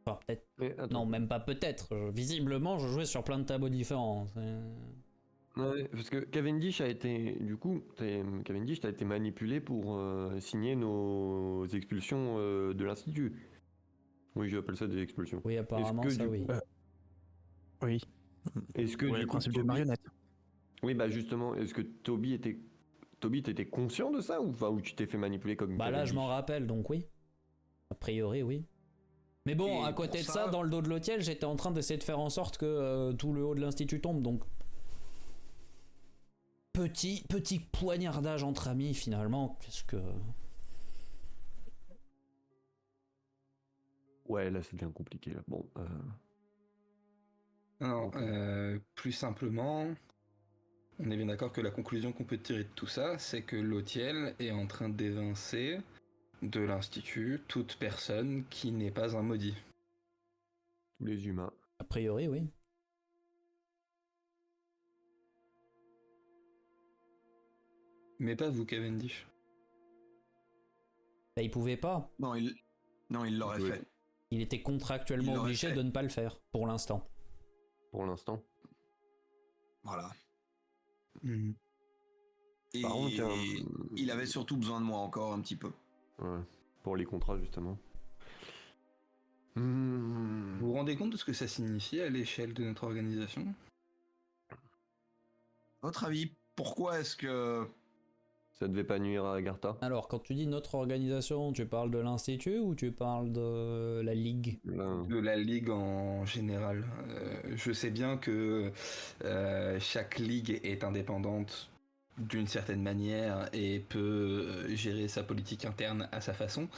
Enfin peut-être. Mais attends. Non, même pas peut-être. Visiblement, je jouais sur plein de tableaux différents. Ouais, parce que Cavendish a été, du coup, Cavendish a été manipulé pour signer nos expulsions de l'Institut. Oui, j'appelle ça des expulsions. Oui, apparemment, Est-ce que, ça du oui. coup- Oui. Est-ce que Ouais, du le coup, principe d'une Toby... marionnette. Oui, bah justement, est-ce que Toby, t'étais conscient de ça ou, enfin, ou tu t'es fait manipuler comme Bah là, Cavendish? je m'en rappelle, donc oui. A priori, oui. Mais bon, Et à côté de pour ça, ça- dans le dos de l'hôtel, j'étais en train d'essayer de faire en sorte que tout le haut de l'institut tombe, donc. Petit poignardage entre amis, finalement. Qu'est-ce que. Ouais, là, ça devient compliqué. Là. Bon, Non, Ok. plus simplement, on est bien d'accord que la conclusion qu'on peut tirer de tout ça, c'est que Lotiel est en train d'évincer de l'Institut toute personne qui n'est pas un maudit. tous les humains. A priori, oui. Mais pas vous, Cavendish. Bah, il pouvait pas. Non, il l'aurait Oui. fait. Il était Il contractuellement l'aurait obligé fait. de ne pas le faire, pour l'instant. Pour l'instant. Voilà. Mhm. Et Par contre, il avait surtout besoin de moi encore un petit peu. Ouais, pour les contrats, justement. Vous vous rendez compte de ce que ça signifie à l'échelle de notre organisation? À votre avis, pourquoi est-ce que... Ça devait pas nuire à Agartha. Alors, quand tu dis notre organisation, tu parles de l'Institut ou tu parles de la Ligue? Là, De la ligue en général. Je sais bien que chaque ligue est indépendante d'une certaine manière et peut gérer sa politique interne à sa façon,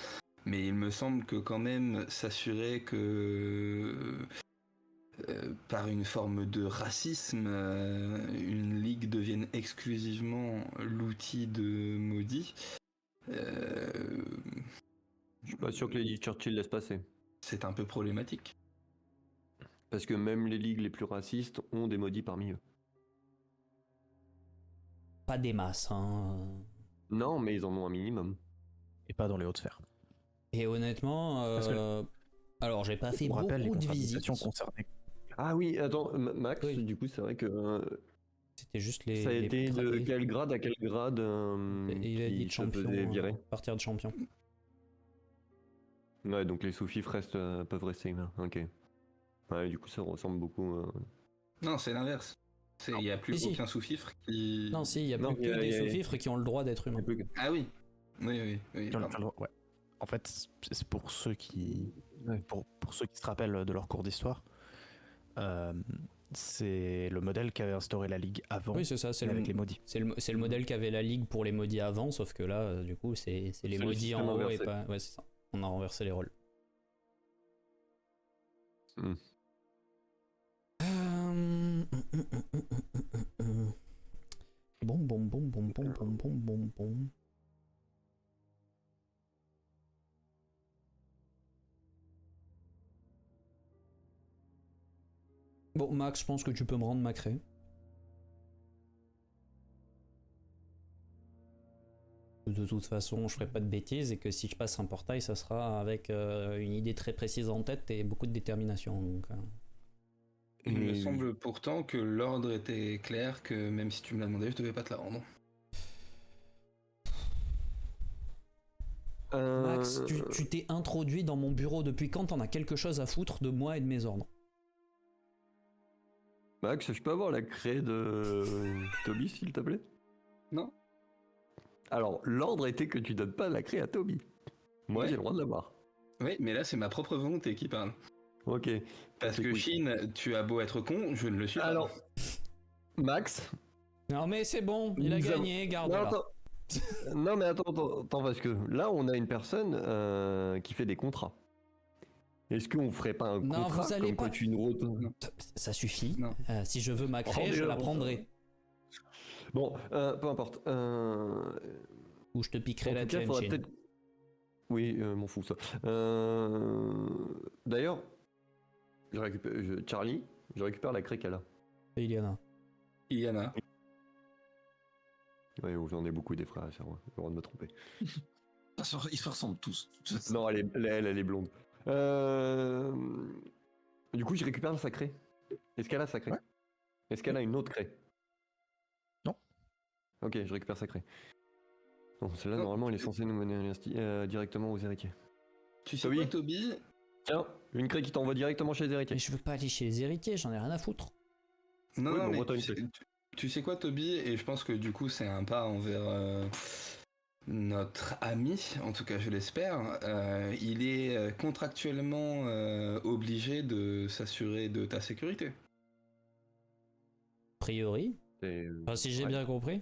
mais il me semble que quand même s'assurer que par une forme de racisme, une ligue devienne exclusivement l'outil de maudit, je suis pas sûr que Lady Churchill laisse passer. c'est un peu problématique. Parce que même les ligues les plus racistes ont des maudits parmi eux. Pas des masses, hein. Non, mais ils en ont un minimum. et pas dans les hautes sphères. Et honnêtement, Parce que- alors j'ai pas fait On rappelle les beaucoup de contrats visites. d'habitation concernés. Ah oui, attends, Max, Oui. du coup, c'est vrai que C'était juste les. ça a les été de traités. quel grade à quel grade Il a dit qui de se champion, faisait virer. à partir de champion. Ouais, donc les sous-fifs peuvent rester là. Ok. Ouais, du coup, ça ressemble beaucoup. Non, c'est l'inverse. Il n'y a plus Si, si. aucun sous-fifre qui. Non, si, il y a Non, plus il y que a- des il y a- sous-fifres qui ont le droit d'être humains. Ah oui. Oui. Dans le- pardon. ouais. En fait, c'est pour ceux qui, Ouais. pour ceux qui se rappellent de leur cours d'histoire, c'est le modèle qu'avait instauré la Ligue avant, Oui, c'est ça, c'est avec le, les maudits. c'est le modèle qu'avait la Ligue pour les maudits avant, sauf que là, du coup, c'est les C'est le maudits système en haut et inversé. pas. Ouais, c'est ça. On a renversé les rôles. Hmm. Bon. Bon, Max, je pense que tu peux me rendre ma craie. De toute façon, je ferai pas de bêtises et que si je passe un portail, ça sera avec une idée très précise en tête et beaucoup de détermination. Donc, Il me Et- semble pourtant que l'ordre était clair, que même si tu me l'as demandé, je devais pas te la rendre. Max, tu t'es introduit dans mon bureau depuis quand t'en as quelque chose à foutre de moi et de mes ordres? Max, je peux avoir la craie de Toby, s'il te plaît? Non. Alors, l'ordre était que tu donnes pas la craie à Toby. Moi, Ouais. j'ai le droit de l'avoir. Oui, mais là, c'est ma propre volonté qui parle. Ok. Parce que Écoute. Shin, tu as beau être con, je ne le suis pas. Alors, Max. Non mais c'est bon, il a Nous avons- gagné, Non, garde-la. attends. Non, mais attends, parce que là, on a une personne qui fait des contrats. Est-ce qu'on ferait pas un Non, contrat vous allez comme pas- quand tu nous retournes Ça suffit. Non. Si je veux ma craie, Oh, je mais la bon, prendrai. Bon, peu importe. Ou je te piquerai En la tout cas, tienne, faudrait Shin. peut-être. Oui, m'en fous ça. D'ailleurs, Charlie, je récupère la craie qu'elle a. Et Iliana. Il y en a. Ouais, j'en ai beaucoup des frères et sœurs, ouais. J'ai le droit de me tromper. Ils se ressemblent tous. Non, elle est blonde. Du coup, je récupère sa craie. Est-ce qu'elle a sa craie? Ouais. Est-ce qu'elle a une autre craie? Non. Ok, je récupère sa craie. Bon, celle-là, Non. normalement, elle est censée nous mener directement aux héritiers. Tu sais Toby quoi, Toby? Tiens, une craie qui t'envoie directement chez les héritiers. Mais je veux pas aller chez les héritiers, j'en ai rien à foutre. Non, Oui, non, bon, mais moi, t'as une tu sais quoi, Toby? Et je pense que du coup, c'est un pas envers notre ami, en tout cas, je l'espère. Il est contractuellement obligé de s'assurer de ta sécurité. A priori. Et, Enfin, si j'ai ouais. bien compris.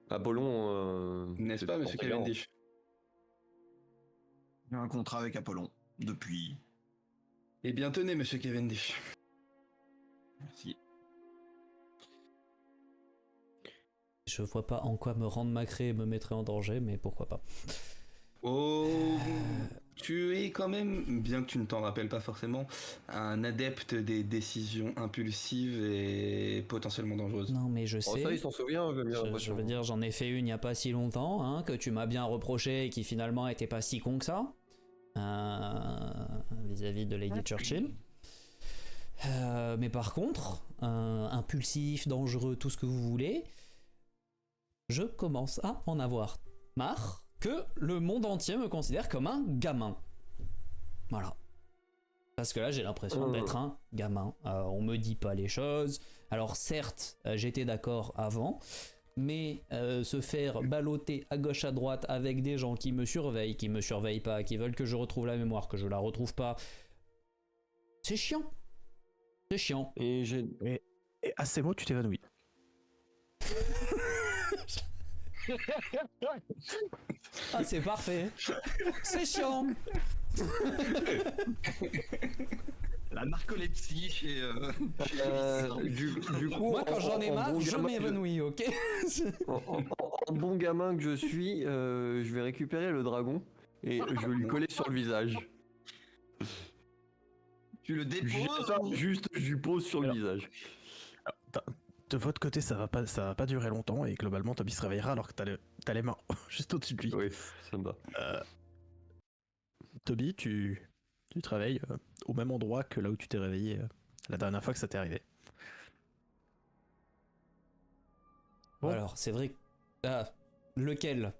Apollon. N'est-ce c'est pas, monsieur porte-garant. Cavendish? J'ai un contrat avec Apollon depuis. Eh bien, tenez, monsieur Cavendish. Merci. Je vois pas en quoi me rendre ma craie me mettrait en danger, mais pourquoi pas. Oh, tu es quand même, bien que tu ne t'en rappelles pas forcément, un adepte des décisions impulsives et potentiellement dangereuses. Non, mais je Oh, sais. ça, il s'en souvient, j'ai bien Je l'impression. veux dire, j'en ai fait une il y a pas si longtemps, hein, que tu m'as bien reproché et qui finalement était pas si con que ça. Vis-à-vis de Lady Churchill. Mais par contre, impulsif, dangereux, tout ce que vous voulez, je commence à en avoir marre que le monde entier me considère comme un gamin. Voilà. Parce que là, j'ai l'impression d'être un gamin. On me dit pas les choses. Alors certes, j'étais d'accord avant, mais se faire balloter à gauche à droite avec des gens qui me surveillent pas, qui veulent que je retrouve la mémoire, que je la retrouve pas, c'est chiant. C'est chiant. Et j'ai. Et à ces mots, tu t'évanouis. Ah, c'est parfait. C'est chiant. La narcolepsie chez. Du coup, Moi, quand j'en ai en marre, bon je gamin m'évanouis, ok? en bon gamin que je suis, je vais récupérer le dragon et je vais lui coller sur le visage. Tu le déposes ou- Juste, je lui pose sur le visage. De votre côté, ça va pas durer longtemps et globalement, Toby se réveillera alors que t'as les mains juste au-dessus de lui. Oui, ça me va. Toby, tu te réveilles au même endroit que là où tu t'es réveillé la dernière fois que ça t'est arrivé. Bon. Alors, c'est vrai que... Ah, lequel?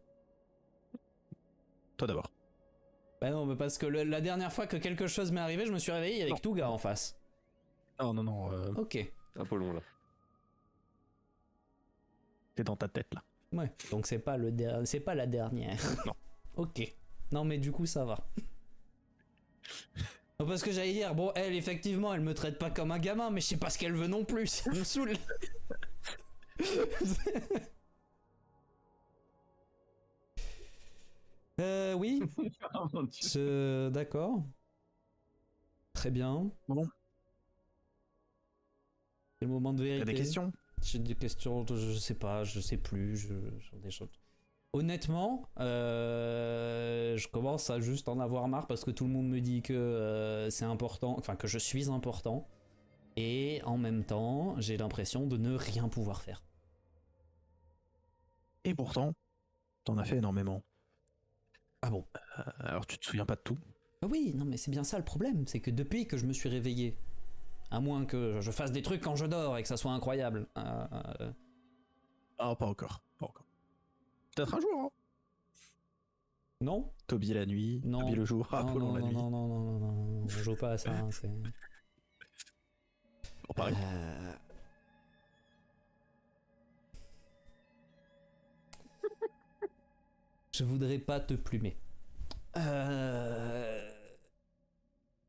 Toi d'abord. Bah non, mais parce que la dernière fois que quelque chose m'est arrivé, je me suis réveillé avec Non. Touga en face. Non. Ok. Apollon là. T'es dans ta tête là. Ouais. Donc c'est pas c'est pas la dernière. Non. Ok. Non mais du coup ça va. Non, parce que j'allais dire, bon, elle effectivement, elle me traite pas comme un gamin, mais je sais pas ce qu'elle veut non plus. Ça me saoule. Oui. D'accord. Très bien. Bon. C'est le moment de vérité. T'as des questions? J'ai des questions, je sais pas, je sais plus, sur des choses. Honnêtement, je commence à juste en avoir marre parce que tout le monde me dit que c'est important, enfin que je suis important, et en même temps, j'ai l'impression de ne rien pouvoir faire. Et pourtant, t'en as fait énormément. Ah bon? Alors tu te souviens pas de tout? Ah oui, non mais c'est bien ça le problème, c'est que depuis que je me suis réveillé, à moins que je fasse des trucs quand je dors et que ça soit incroyable. Ah, pas encore. Peut-être un jour, hein. Non? Toby la nuit, Non. Toby le jour, Non, Apollon la nuit. non, je joue pas à ça. Hein, c'est... On parie. Je voudrais pas te plumer.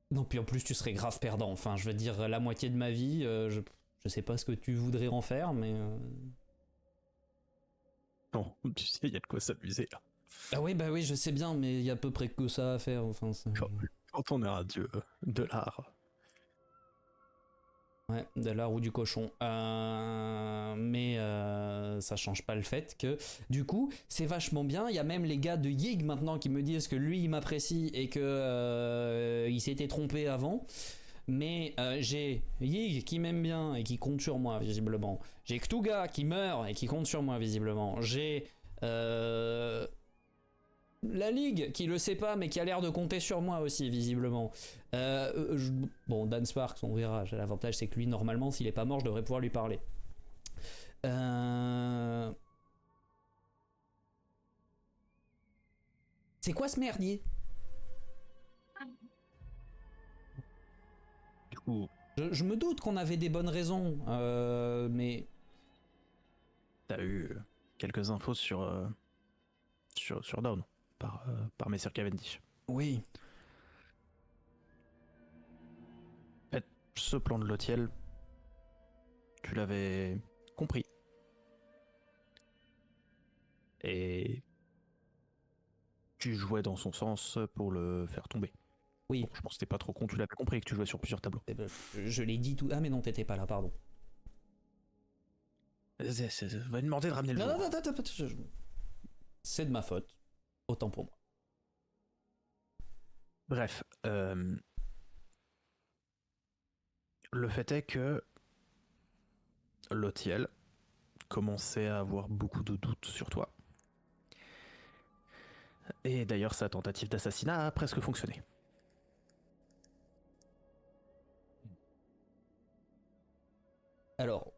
Non, puis en plus tu serais grave perdant. Enfin, je veux dire, la moitié de ma vie, je sais pas ce que tu voudrais en faire, mais... Non, tu sais, il y a de quoi s'amuser là. Ah oui, bah oui, je sais bien, mais il y a à peu près que ça à faire. Enfin, Quand on est un dieu de l'art. Ouais, de l'art ou du cochon. Mais ça change pas le fait que, du coup, c'est vachement bien. Il y a même les gars de Yig maintenant qui me disent que lui, il m'apprécie et que il s'était trompé avant. Mais j'ai Yig qui m'aime bien et qui compte sur moi, visiblement. J'ai Ktuga qui meurt et qui compte sur moi, visiblement. J'ai la Ligue qui le sait pas mais qui a l'air de compter sur moi aussi, visiblement. Bon, Dan Sparks, on verra. L'avantage, c'est que lui, normalement, s'il est pas mort, je devrais pouvoir lui parler. C'est quoi ce merdier? Du coup, Je me doute qu'on avait des bonnes raisons, mais... t'as eu quelques infos sur Dawn par Messire Cavendish. Oui. En fait, ce plan de Lotiel, tu l'avais compris. Et tu jouais dans son sens pour le faire tomber. Oui. Bon, je pense que t'es pas trop con, tu l'avais compris que tu jouais sur plusieurs tableaux. Je l'ai dit tout... Ah mais non, t'étais pas là, pardon. Va lui demander de ramener le jour. Non, c'est de ma faute. Autant pour moi. Bref, le fait est que Lotiel commençait à avoir beaucoup de doutes sur toi. Et d'ailleurs, sa tentative d'assassinat a presque fonctionné. Alors,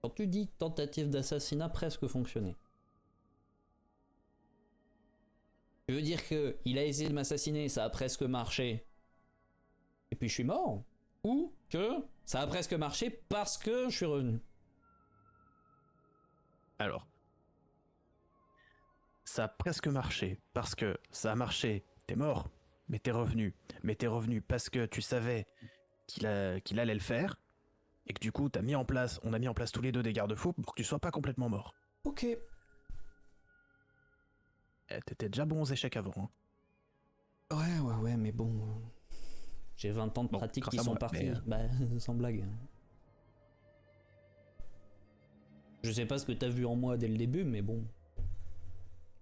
quand tu dis tentative d'assassinat presque fonctionné, tu veux dire que il a essayé de m'assassiner, ça a presque marché, et puis je suis mort? Ou que ça a presque marché parce que je suis revenu? Alors, ça a presque marché, parce que ça a marché, t'es mort, mais t'es revenu. Mais t'es revenu parce que tu savais qu'il allait le faire, et que du coup, on a mis en place tous les deux des garde-fous pour que tu sois pas complètement mort. Ok. T'étais déjà bon aux échecs avant. Hein. Ouais, mais bon... J'ai 20 ans de pratique grâce qui à sont moi, partis. mais, Bah, sans blague. Je sais pas ce que t'as vu en moi dès le début, mais bon...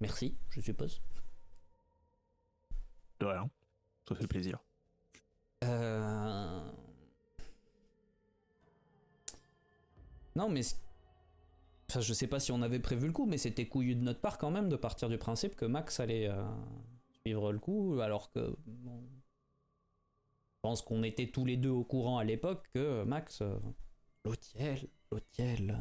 Merci, je suppose. De rien. Ça fait plaisir. Non, mais... Enfin, je sais pas si on avait prévu le coup, mais c'était couillu de notre part quand même de partir du principe que Max allait suivre le coup, alors que bon, je pense qu'on était tous les deux au courant à l'époque que Max, l'Otiel.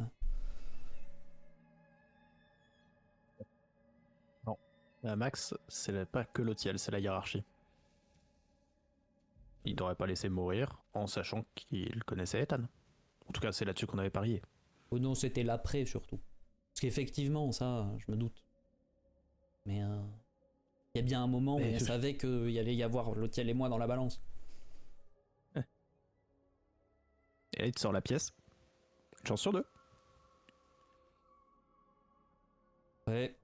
Max, c'est pas que l'Otiel, c'est la hiérarchie. Il n'aurait pas laissé mourir en sachant qu'il connaissait Ethan. En tout cas, c'est là-dessus qu'on avait parié. Oh non, c'était l'après surtout. Parce qu'effectivement, ça, je me doute. Mais il y a bien un moment où on savait qu'il y allait y avoir l'Otiel et moi dans la balance. Et là, il te sort la pièce. Une chance sur deux. Ouais.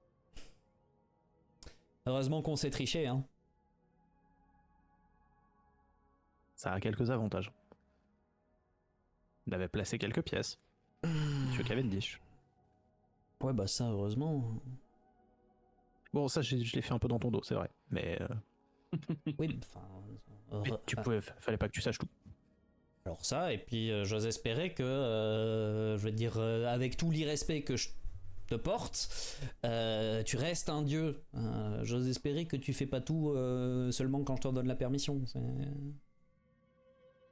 Heureusement qu'on s'est triché, hein. Ça a quelques avantages. Il avait placé quelques pièces. Monsieur Cavendish. Ouais, bah ça, heureusement. Bon, ça, je l'ai fait un peu dans ton dos, c'est vrai. Mais, Oui, enfin. mais fallait pas que tu saches tout. Alors ça, et puis j'ose espérer que, je veux dire, avec tout l'irrespect que je te porte, tu restes un dieu. J'ose espérer que tu fais pas tout seulement quand je te donne la permission.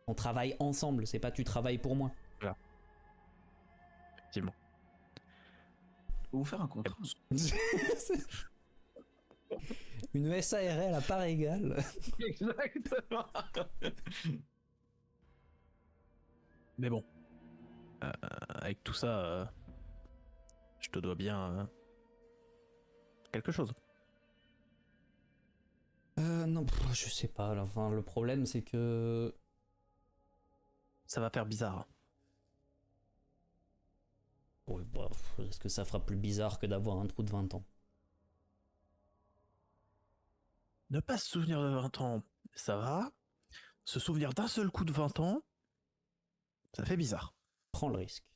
On travaille ensemble, c'est pas tu travailles pour moi. Voilà. Effectivement. Vous faire un contrat. Une SARL à part égale. Exactement. Mais bon. Avec tout ça, je te dois bien quelque chose. Non, je sais pas. Enfin, le problème, c'est que... Ça va faire bizarre. Ouais, bah, est-ce que ça fera plus bizarre que d'avoir un trou de 20 ans? Ne pas se souvenir de 20 ans, ça va. Se souvenir d'un seul coup de 20 ans, ça fait bizarre. Prends le risque.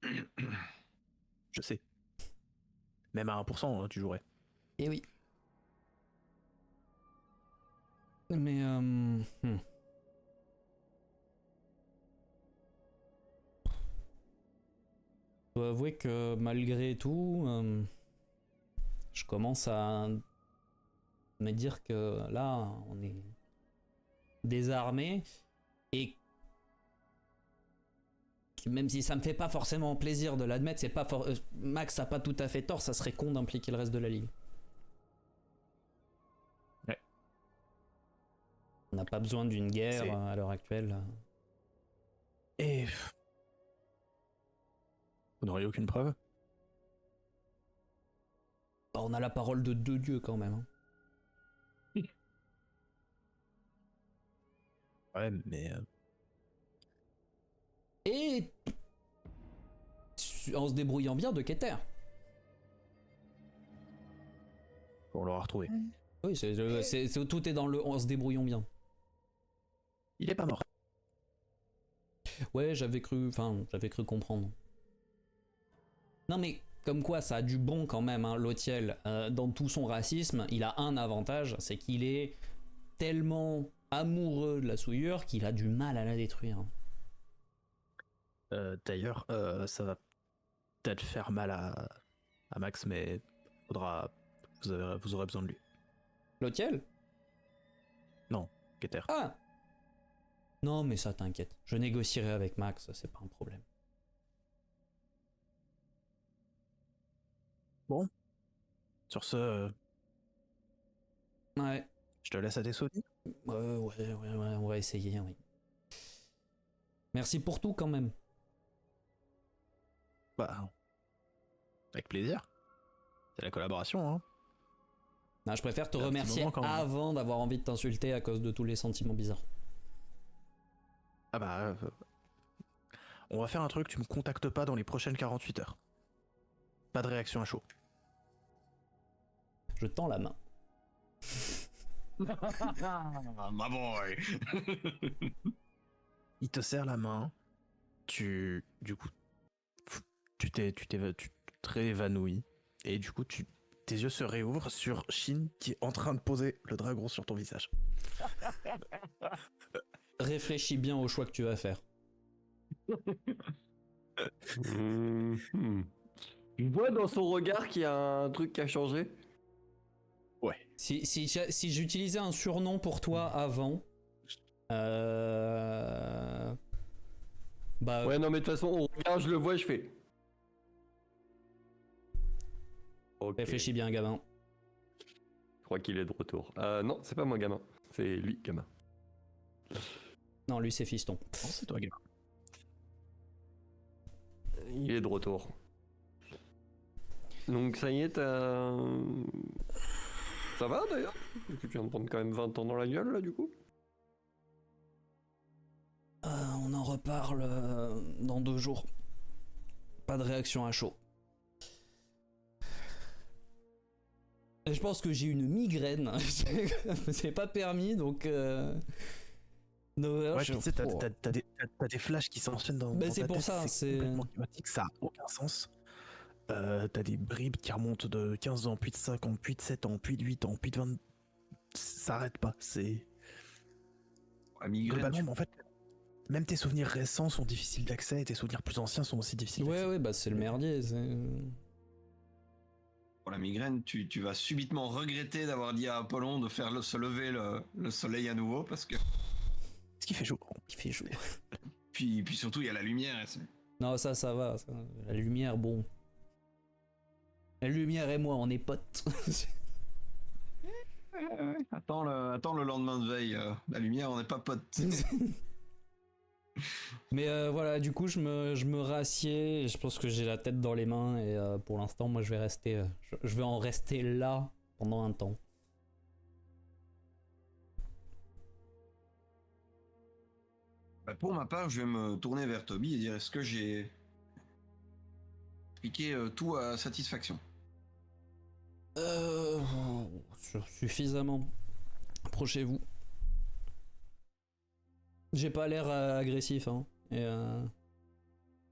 Je sais. Même à 1%, tu jouerais. Eh oui. Mais je dois avouer que malgré tout, je commence à me dire que là, on est désarmé et que même si ça me fait pas forcément plaisir de l'admettre, c'est pas Max a pas tout à fait tort, ça serait con d'impliquer le reste de la ligue. Ouais. On n'a pas besoin d'une guerre à l'heure actuelle. Et vous n'auriez aucune preuve? Bah, on a la parole de deux dieux quand même. Hein. Ouais, mais Et en se débrouillant bien de Keter. on l'aura retrouvé. Oui, tout est dans le en se débrouillons bien. Il est pas mort. Ouais, j'avais cru comprendre. Non mais comme quoi ça a du bon quand même, hein, Lotiel, dans tout son racisme, il a un avantage, c'est qu'il est tellement amoureux de la souillure qu'il a du mal à la détruire. D'ailleurs, ça va peut-être faire mal à Max, mais vous aurez besoin de lui. Lotiel? Non, Keter. Ah! Non mais ça t'inquiète, je négocierai avec Max, c'est pas un problème. Bon. Sur ce, Ouais. je te laisse à tes souvenirs. Ouais, on va essayer, oui. Merci pour tout quand même. Bah, avec plaisir. C'est la collaboration, hein. Non, je préfère te Il y a un petit remercier moment quand même. avant d'avoir envie de t'insulter à cause de tous les sentiments bizarres. Ah bah, on va faire un truc, tu me contactes pas dans les prochaines 48 heures. Pas de réaction à chaud. Je tends la main. My boy. Il te serre la main. Du coup, tu te réévanouis. Et du coup, tes yeux se réouvrent sur Shin qui est en train de poser le dragon sur ton visage. Réfléchis bien au choix que tu vas faire. Je vois dans son regard qu'il y a un truc qui a changé. Ouais. Si j'utilisais un surnom pour toi avant, bah Ouais, non, mais de toute façon, on regarde, je le vois, je fais. Ok. réfléchis bien, gamin. Je crois qu'il est de retour. Non, c'est pas moi, gamin. C'est lui, gamin. Non, lui c'est fiston. Non, c'est toi, gamin. Il est de retour. Donc ça y est, t'as... Ça va d'ailleurs? Parce que tu viens de prendre quand même 20 ans dans la gueule là du coup? On en reparle dans 2 jours. Pas de réaction à chaud. Et je pense que j'ai une migraine. C'est pas permis donc. Ouais, puis tu sais, t'as des flashs qui s'enchaînent dans, Bah, dans c'est ta pour tête, ça, c'est c'est- complètement chaotique, ça a aucun sens. T'as des bribes qui remontent de 15 ans, puis de 5 ans, puis de 7 ans, puis de 8 ans, puis de 20... Ça arrête pas, c'est... La migraine, Globalement, mais en fait, même tes souvenirs récents sont difficiles d'accès, et tes souvenirs plus anciens sont aussi difficiles Ouais, d'accès. ouais, bah c'est le merdier. pour la migraine, tu vas subitement regretter d'avoir dit à Apollon de faire se lever le soleil à nouveau parce que. Ce qui fait chaud. Il fait chaud. Puis surtout, il y a la lumière. Non, ça va. Ça. La lumière, bon. La lumière et moi, on est potes. Attends le lendemain de veille. La lumière, on n'est pas potes. Mais voilà, du coup, je me rassieds. Et je pense que j'ai la tête dans les mains. Et pour l'instant, moi, je vais rester. Je vais en rester là pendant un temps. Bah, pour ma part, je vais me tourner vers Toby et dire est-ce que j'ai expliqué tout à satisfaction? Suffisamment. Approchez-vous. J'ai pas l'air agressif, hein.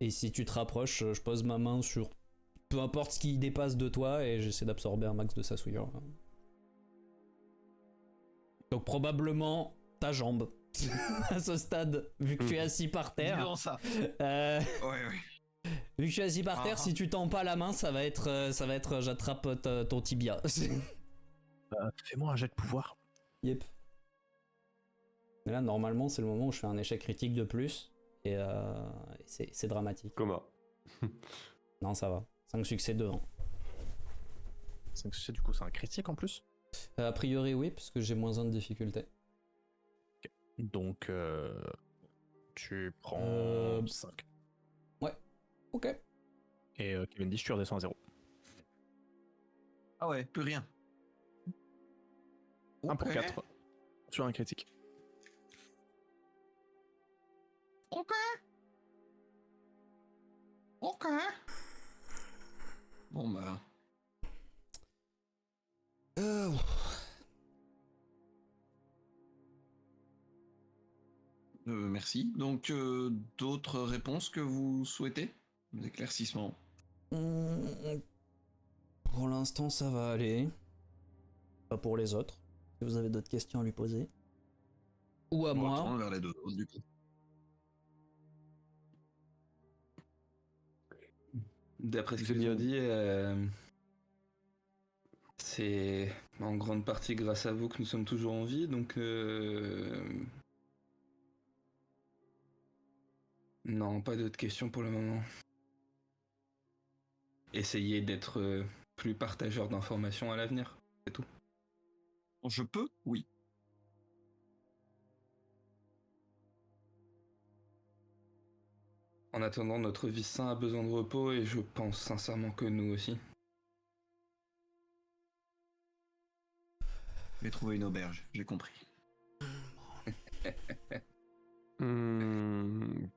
Et si tu te rapproches, je pose ma main sur peu importe ce qui dépasse de toi et j'essaie d'absorber un max de sa souillure. Donc probablement ta jambe à ce stade, vu que tu es assis par terre. Disons ça. Ouais. Vu que je suis assis par terre, si tu tends pas la main, ça va être j'attrape ton tibia. Fais-moi un jet de pouvoir. Yep. Et là, normalement, c'est le moment où je fais un échec critique de plus. Et c'est dramatique. Coma. Non, ça va. 5 succès, 2. Hein. 5 succès, du coup, c'est un critique en plus. A priori, oui, parce que j'ai moins 1 de difficulté. Donc, tu prends 5. Ok. Et Kevin dit, tu redescends à 0. Ah ouais, plus rien. 1 pour Ok. 4 sur un critique. Ok. Bon bah. Merci. Donc, d'autres réponses que vous souhaitez? Des éclaircissements? Pour l'instant, ça va aller. Pas pour les autres. Si vous avez d'autres questions à lui poser. Ou à On va moi. retourner vers les deux autres, du coup. D'après ce C'est que bien vous dit, c'est en grande partie grâce à vous que nous sommes toujours en vie, donc non, pas d'autres questions pour le moment. Essayez d'être plus partageur d'informations à l'avenir, c'est tout. Je peux? Oui. En attendant, notre vie sain a besoin de repos et je pense sincèrement que nous aussi. Je vais trouver une auberge, j'ai compris.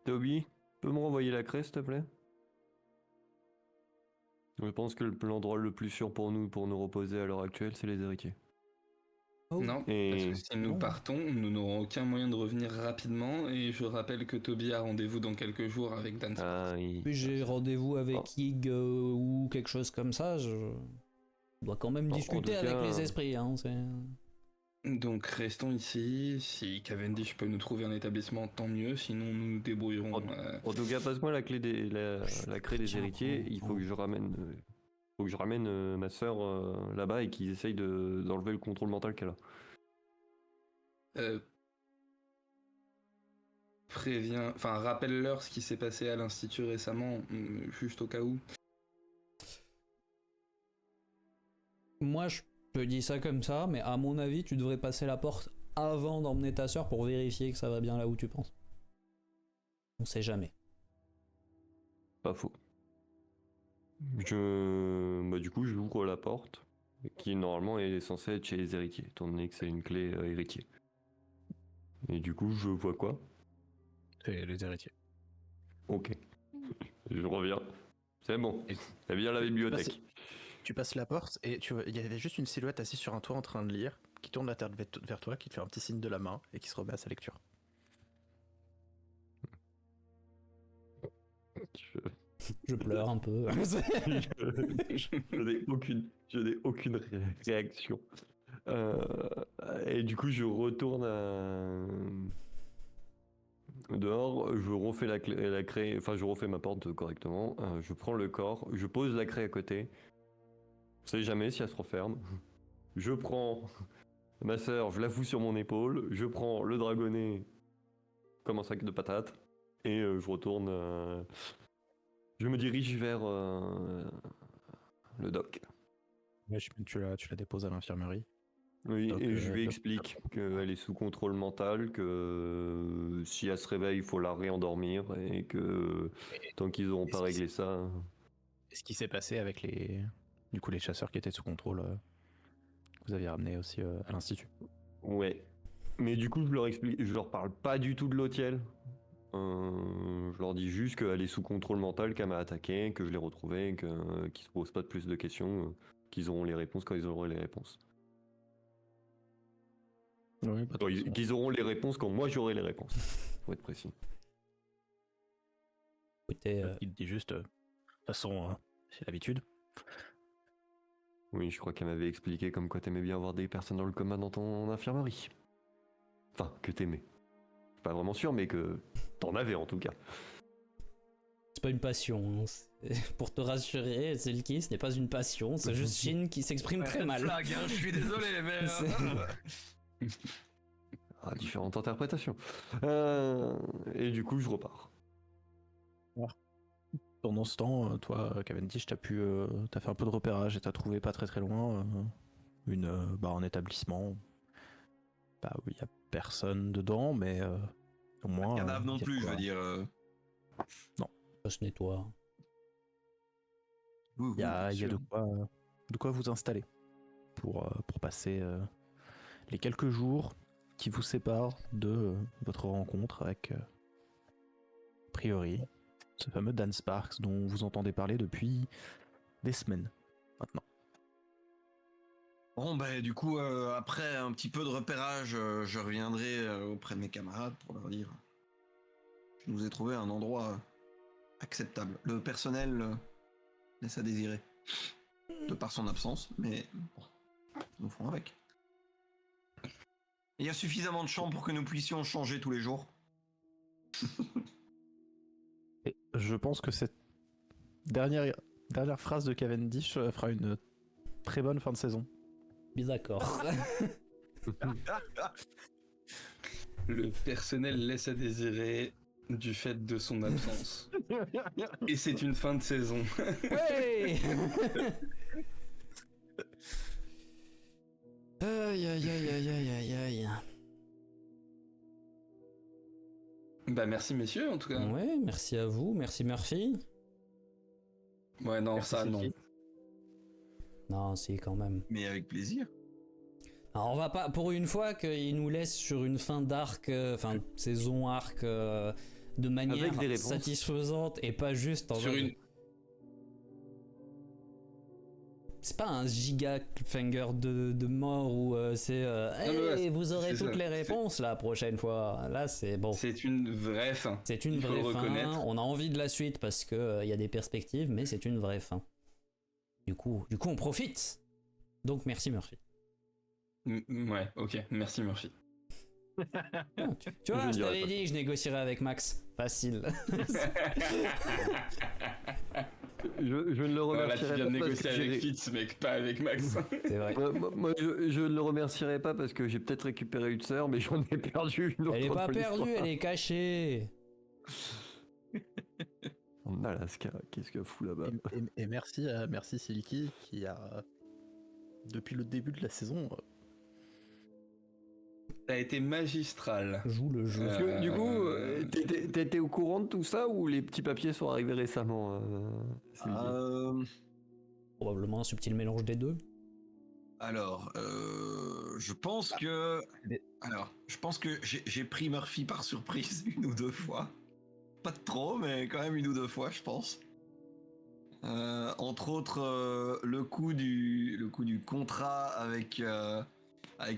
Toby, peux me renvoyer la craie, s'il te plaît? Je pense que l'endroit le plus sûr pour nous reposer à l'heure actuelle, c'est les héritiers. Oh. Non, Et- parce que si nous Non. partons, nous n'aurons aucun moyen de revenir rapidement et je rappelle que Toby a rendez-vous dans quelques jours avec Dan. Ah, Puis j'ai rendez-vous avec Oh. Hig ou quelque chose comme ça. Je dois quand même En discuter tout avec cas, les esprits. Hein, Donc restons ici. Si Cavendish peut nous trouver un établissement, tant mieux. Sinon, nous nous débrouillerons. En tout cas, passe-moi la clé la clé des héritiers. Il faut que je ramène ma sœur là-bas et qu'ils essayent d'enlever le contrôle mental qu'elle a. Rappelle-leur ce qui s'est passé à l'Institut récemment, juste au cas où. Moi, je te dis ça comme ça, mais à mon avis, tu devrais passer la porte avant d'emmener ta soeur pour vérifier que ça va bien là où tu penses. On sait jamais. Pas faux. Du coup, j'ouvre la porte, qui normalement est censée être chez les héritiers, étant donné que c'est une clé héritier. Et du coup, je vois quoi? C'est les héritiers. Ok. Je reviens. C'est bon. C'est bien la bibliothèque. Tu passes la porte et il y avait juste une silhouette assise sur un toit en train de lire, qui tourne la tête vers toi, qui te fait un petit signe de la main et qui se remet à sa lecture. Je pleure un peu. Je n'ai aucune réaction. Et du coup, je retourne dehors, je refais la craie, enfin, je refais ma porte correctement. Je prends le corps, je pose la craie à côté. On sait jamais si elle se referme. Je prends ma sœur, je la fous sur mon épaule. Je prends le dragonnet comme un sac de patates. Et je retourne. Je me dirige vers le doc. Ouais, tu la déposes à l'infirmerie. Oui, Donc, et je lui explique qu'elle est sous contrôle mental, que si elle se réveille, il faut la réendormir et que tant qu'ils n'auront pas réglé ça. Et ce qui s'est passé avec les chasseurs qui étaient sous contrôle, vous aviez ramené aussi à l'institut. Ouais. Mais du coup, je leur parle pas du tout de l'hôtel. Je leur dis juste qu'elle est sous contrôle mental, qu'elle m'a attaqué, que je l'ai retrouvée, qu'ils se posent pas de plus de questions, qu'ils auront les réponses quand ils auront les réponses. Oui, Qu'ils auront les réponses quand moi j'aurai les réponses. Faut être précis. Écoutez, il te dit juste, de toute façon, c'est l'habitude. Oui, je crois qu'elle m'avait expliqué comme quoi t'aimais bien avoir des personnes dans le coma dans ton infirmerie. Enfin, que t'aimais. Je suis pas vraiment sûr, mais que t'en avais en tout cas. c'est pas une passion. Hein. Pour te rassurer, Selkie, ce n'est pas une passion, c'est juste Shin qui s'exprime très mal. Flag, hein, je suis désolé, mais. Différentes interprétations. Et du coup, je repars. Pendant ce temps, toi, Cavendish, t'as fait un peu de repérage et t'as trouvé pas très très loin un établissement où il y a personne dedans, mais au moins. Cadavre non plus, je veux dire. Non. Ça se nettoie. Oui, Il y a de quoi vous installer pour passer les quelques jours qui vous séparent de votre rencontre avec, a priori, ce fameux Dan Sparks dont vous entendez parler depuis des semaines maintenant. Bon, bah, du coup, après un petit peu de repérage, je reviendrai auprès de mes camarades pour leur dire je nous ai trouvé un endroit acceptable. Le personnel laisse à désirer, de par son absence, mais bon, nous ferons avec. Il y a suffisamment de chambres pour que nous puissions changer tous les jours. Et je pense que cette dernière phrase de Cavendish fera une très bonne fin de saison. Bien d'accord. Le personnel laisse à désirer du fait de son absence. Et c'est une fin de saison. Ouais. Aïe aïe aïe aïe aïe aïe aïe. Bah merci messieurs en tout cas. Ouais, merci à vous, merci Murphy. Ouais non, Merci, ça Selkie. non. Non, si quand même. Mais avec plaisir. Alors on va pas, pour une fois qu'il nous laisse sur une fin d'arc, saison arc de manière Avec des réponses. satisfaisante et pas juste en Sur mode- une... C'est pas un giga cliffhanger de mort où c'est ouais, vous aurez c'est toutes ça. les réponses la prochaine fois. Là c'est bon. C'est une vraie fin. C'est une Il faut vraie le fin. reconnaître. On a envie de la suite parce que y a des perspectives, mais c'est une vraie fin. Du coup on profite. Donc merci Murphy. Ouais, ok, merci Murphy. Tu vois, Je je dirais t'avais pas dit que je négocierais avec Max. Facile. Je ne le Voilà, tu remercierai viens de pas parce négocier que avec j'ai... Fitz, mec, pas avec Max. C'est vrai. Moi, je ne le remercierai pas parce que j'ai peut-être récupéré une sœur, mais j'en ai perdu une autre. Elle est pas dans perdue, l'histoire. elle est cachée. En Alaska, qu'est-ce que fout là-bas? Et merci Silky qui a, depuis le début de la saison, Ça a été magistral. Joue le jeu. Parce que, du coup, Euh, t'étais au courant de tout ça ou les petits papiers sont arrivés récemment Sylvie Probablement un subtil mélange des deux. Alors, je pense que... Alors, je pense que j'ai pris Murphy par surprise une ou deux fois. Pas de trop, mais quand même une ou deux fois, je pense. Entre autres, le coup du contrat avec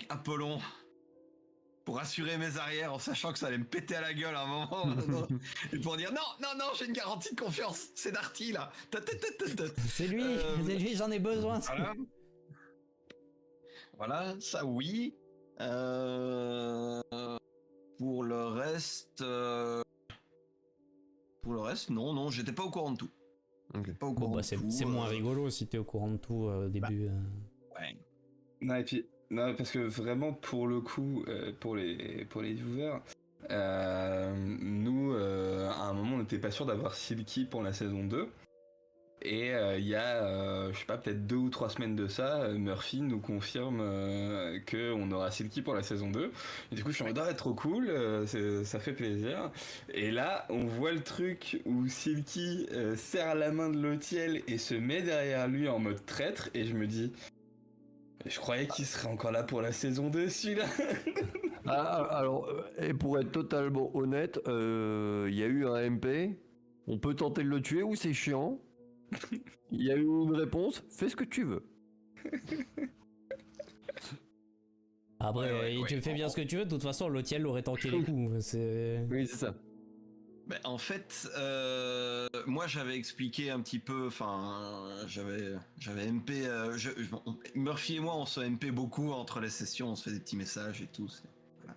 Apollon pour assurer mes arrières en sachant que ça allait me péter à la gueule à un moment. Et pour dire non, j'ai une garantie de confiance. C'est Darty, là. C'est lui, j'en ai besoin. Voilà. Voilà, ça oui. Pour le reste... non, j'étais pas au courant de tout. Ok. Pas au Bon, courant bah, de tout. c'est moins rigolo si t'es au courant de tout au début. Ouais. Non, et puis, non, parce que vraiment, pour le coup, pour les viewers, nous, à un moment, on n'était pas sûr d'avoir Silky pour la saison 2. Et il y a, je sais pas, peut-être 2 ou 3 semaines de ça, Murphy nous confirme qu'on aura Silky pour la saison 2. Et du coup, je suis en mode, ah, trop cool, ça fait plaisir. Et là, on voit le truc où Silky serre la main de Lotiel et se met derrière lui en mode traître. Et je me dis, je croyais qu'il serait encore là pour la saison 2, celui-là. Alors, et pour être totalement honnête, il y a eu un MP. On peut tenter de le tuer ou c'est chiant. Il y a eu une réponse. Fais ce que tu veux. Après, Ouais, tu fais bien ce que tu veux, de toute façon, Lotiel aurait tanké les coups. C'est... Oui, c'est ça. Ben, en fait, moi j'avais expliqué un petit peu, enfin, j'avais MP, Murphy et moi on se MP beaucoup entre les sessions, on se fait des petits messages et tout. Voilà.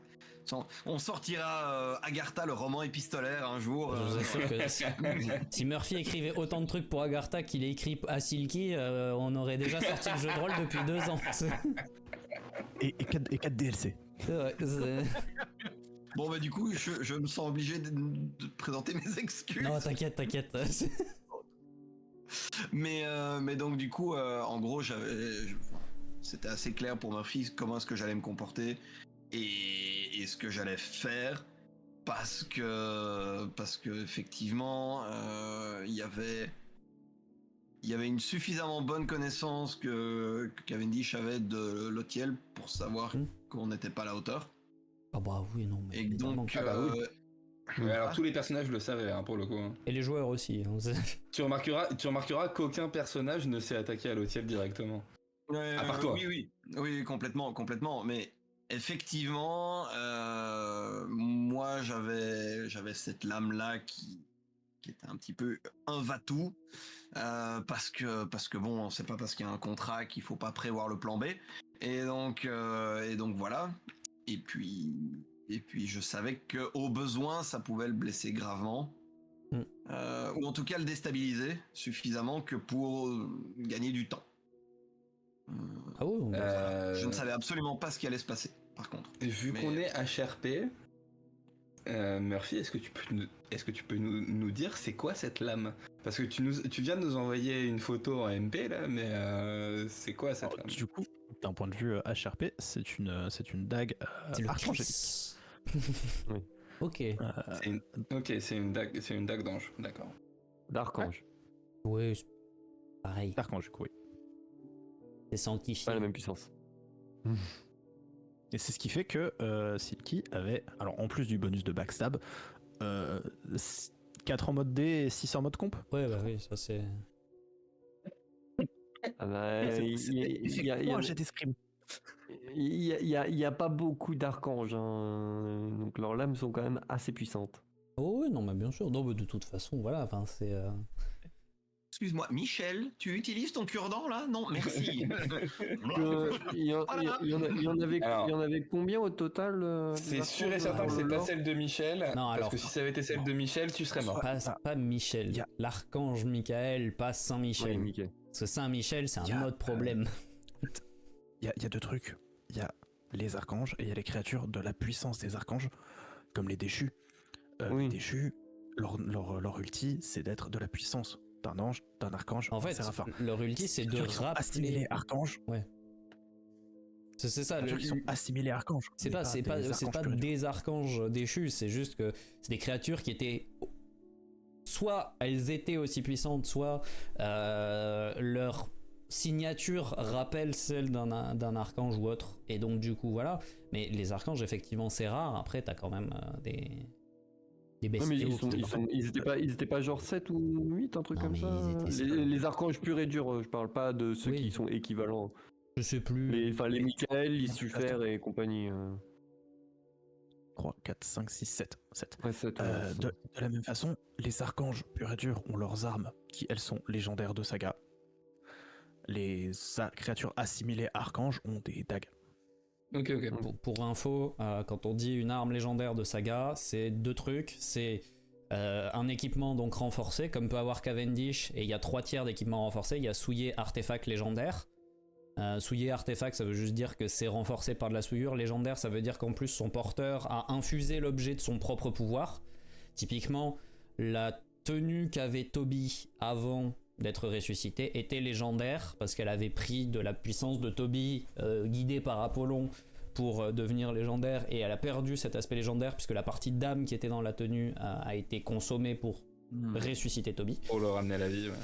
On sortira Agartha, le roman épistolaire un jour. Je vous assure que si Murphy écrivait autant de trucs pour Agartha qu'il a écrit à Silky, on aurait déjà sorti le jeu de rôle depuis 2 ans. et 4 DLC. C'est vrai, c'est... Bon bah du coup je me sens obligé de présenter mes excuses. Non, t'inquiète. Mais donc du coup en gros c'était assez clair pour Murphy comment est-ce que j'allais me comporter et ce que j'allais faire parce que effectivement il y avait une suffisamment bonne connaissance que Cavendish avait de Lotiel pour savoir qu'on n'était pas à la hauteur. Ah bah oui, non, mais... Et donc, Ouais, alors tous les personnages le savaient, hein, pour le coup. Et les joueurs aussi. Hein. Tu remarqueras qu'aucun personnage ne s'est attaqué à Lotiel directement. À part toi. Oui, complètement. Mais effectivement, moi j'avais cette lame-là qui était un petit peu un va-tout. Parce que bon, c'est pas parce qu'il y a un contrat qu'il faut pas prévoir le plan B. Et donc voilà. Et puis je savais qu'au besoin, ça pouvait le blesser gravement. Ou en tout cas le déstabiliser suffisamment que pour gagner du temps. Ah oui, Je ne savais absolument pas ce qui allait se passer, par contre. Vu qu'on est HRP, Murphy, est-ce que tu peux nous dire c'est quoi cette lame? Parce que tu viens de nous envoyer une photo en MP là, mais c'est quoi cette lame? Du coup, d'un point de vue HRP, c'est une dague c'est le archangélique. Chris. Oui. Ok. C'est une dague d'ange, d'accord. D'archange. Oui, c'est pareil. D'archange, du coup, oui. C'est sanctifié. Pas la même puissance. Et c'est ce qui fait que Silky avait, alors en plus du bonus de backstab, 4 en mode D et 6 en mode comp. Ouais, bah oui, ça c'est... Ah bah, il y a pas beaucoup d'archanges, hein. Donc leurs lames sont quand même assez puissantes. Oh oui, non, mais bien sûr. Non, mais de toute façon, voilà, enfin, c'est... Excuse-moi, Michel, tu utilises ton cure-dent là? Non, merci. Il y en avait, Alors, il y en avait combien au total C'est des sûr et archanges certain que dans c'est le pas lore celle de Michel. Non, parce alors- que si ça avait été celle de Michel, tu serais mort. Pas Michel. Y a- L'archange Michael, pas Oui, Saint-Michel. Mickey. Parce que Saint-Michel, c'est Y un a, autre problème. Il y a deux trucs. Il y a les archanges et il y a les créatures de la puissance des archanges, comme les déchus. Oui. Les déchus, leur ulti, c'est d'être de la puissance d'un ange, d'un archange, En d'un fait, séraphin. leur ulti, c'est de Créatures qui sont assimilées rappeler. archanges. C'est ça. Créatures qui sont assimilées archanges. C'est mais pas des archanges purs et durs. des archanges déchus, c'est juste que c'est des créatures qui étaient. Soit elles étaient aussi puissantes, soit leur signature rappelle celle d'un archange ou autre. Et donc, du coup, voilà. Mais les archanges, effectivement, c'est rare. Après, t'as quand même des Non, bestiaux. mais qui- ils étaient pas genre 7 ou 8, un truc Non, comme mais ça. ils étaient- Les archanges purs et durs, je parle pas de ceux Oui. qui sont équivalents. Je sais plus. Les Michael, les Lucifer et compagnie. 3, 4, 5, 6, 7. 7. Ouais, 7, De la même façon, les archanges purs et durs ont leurs armes, qui elles sont légendaires de saga. Les créatures assimilées archanges ont des dagues. Ok. Pour info, quand on dit une arme légendaire de saga, c'est deux trucs. C'est un équipement donc renforcé, comme peut avoir Cavendish, et il y a 3 tiers d'équipement renforcé. Il y a souillé artefact légendaire. Souillé artefact, ça veut juste dire que c'est renforcé par de la souillure. Légendaire, ça veut dire qu'en plus son porteur a infusé l'objet de son propre pouvoir. Typiquement, la tenue qu'avait Toby avant d'être ressuscité était légendaire parce qu'elle avait pris de la puissance de Toby guidée par Apollon pour devenir légendaire, et elle a perdu cet aspect légendaire puisque la partie d'âme qui était dans la tenue a été consommée pour ressusciter Toby. Pour le ramener à la vie. Ouais.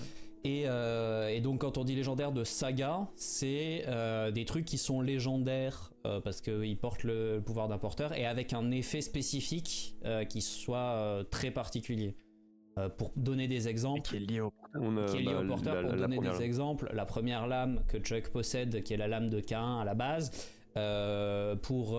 Et donc quand on dit légendaire de saga, c'est des trucs qui sont légendaires parce qu'ils portent le pouvoir d'un porteur et avec un effet spécifique qui soit très particulier. Pour donner des exemples, Qui est lié au qui est lié au porteur, pour donner des exemples, la première lame que Chuck possède, qui est la lame de Cain à la base, pour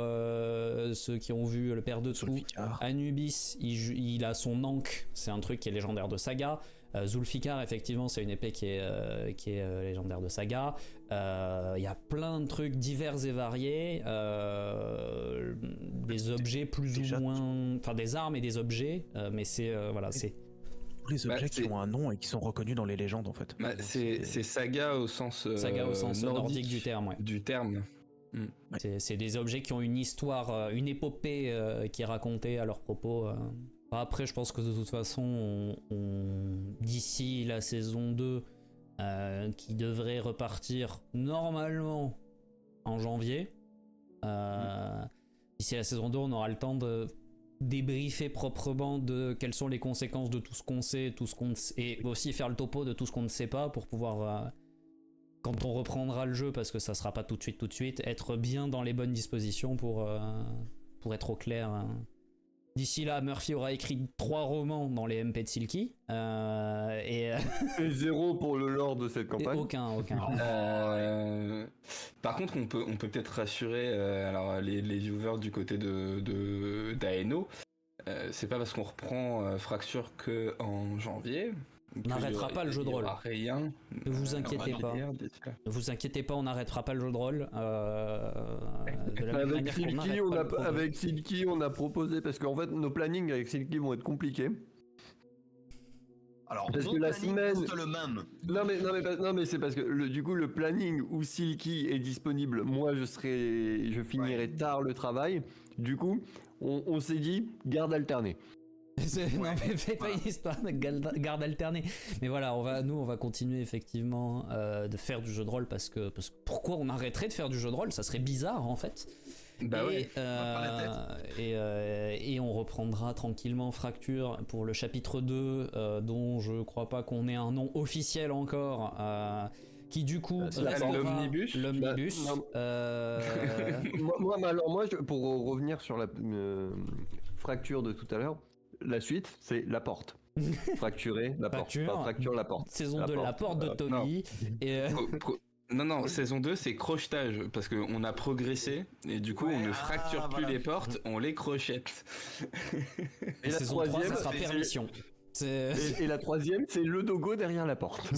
ceux qui ont vu le père de tout, Zulfikar. Anubis, il a son ankh, c'est un truc qui est légendaire de saga. Zulfikar, effectivement, c'est une épée qui est légendaire de saga. Il y a plein de trucs divers et variés, des objets plus Déjà, ou moins, enfin des armes et des objets, mais c'est voilà, c'est Tous les objets qui c'est- ont un nom et qui sont reconnus dans les légendes en fait. Bah, Donc, c'est saga au sens, saga au sens nordique du terme. Ouais. Du terme. C'est des objets qui ont une histoire, une épopée qui est racontée à leur propos. Après, je pense que de toute façon, d'ici la saison 2, qui devrait repartir normalement en janvier, d'ici la saison 2, on aura le temps de débriefer proprement de quelles sont les conséquences de tout ce qu'on sait, et aussi faire le topo de tout ce qu'on ne sait pas pour pouvoir... quand on reprendra le jeu, parce que ça sera pas tout de suite, être bien dans les bonnes dispositions pour être au clair. D'ici là, Murphy aura écrit 3 romans dans les MP de Silky. Et 0 pour le lore de cette campagne. aucun. Par contre, on peut peut-être rassurer alors les viewers du côté de d'Aeno. C'est pas parce qu'on reprend Fracture que en janvier. On n'arrêtera pas le jeu de rôle. Il y aura rien. Ne vous inquiétez on va pas. dire d'ici là. Ne vous inquiétez pas, on n'arrêtera pas le jeu de rôle. De la même Avec manière qu'on Silky, n'arrête pas le progrès. avec Silky, on a proposé, parce qu'en fait, nos plannings avec Silky vont être compliqués. Alors, Parce nos que la plannings semaine- restent le même. Non mais c'est parce que du coup le planning où Silky est disponible, moi je finirai tard le travail. Du coup, on s'est dit garde alternée. Non, mais fais pas une histoire de garde alternée. Mais voilà, on va continuer effectivement de faire du jeu de rôle parce que pourquoi on arrêterait de faire du jeu de rôle? Ça serait bizarre en fait. Bah ouais. Et on reprendra tranquillement Fracture pour le chapitre 2 dont je crois pas qu'on ait un nom officiel encore. Qui du coup restera l'omnibus. L'omnibus. Bah, pour revenir sur la fracture de tout à l'heure, la suite c'est la porte. Fracturer la porte. Fracture. Enfin, fracture la porte. Saison 2, la porte de Toby. Et Non, saison 2 c'est crochetage parce qu'on a progressé et du coup Ouais, on ne fracture plus voilà. les portes, on les crochette. Et la saison 3, troisième, ça sera c'est- permission. C'est... Et la troisième, c'est le dogo derrière la porte.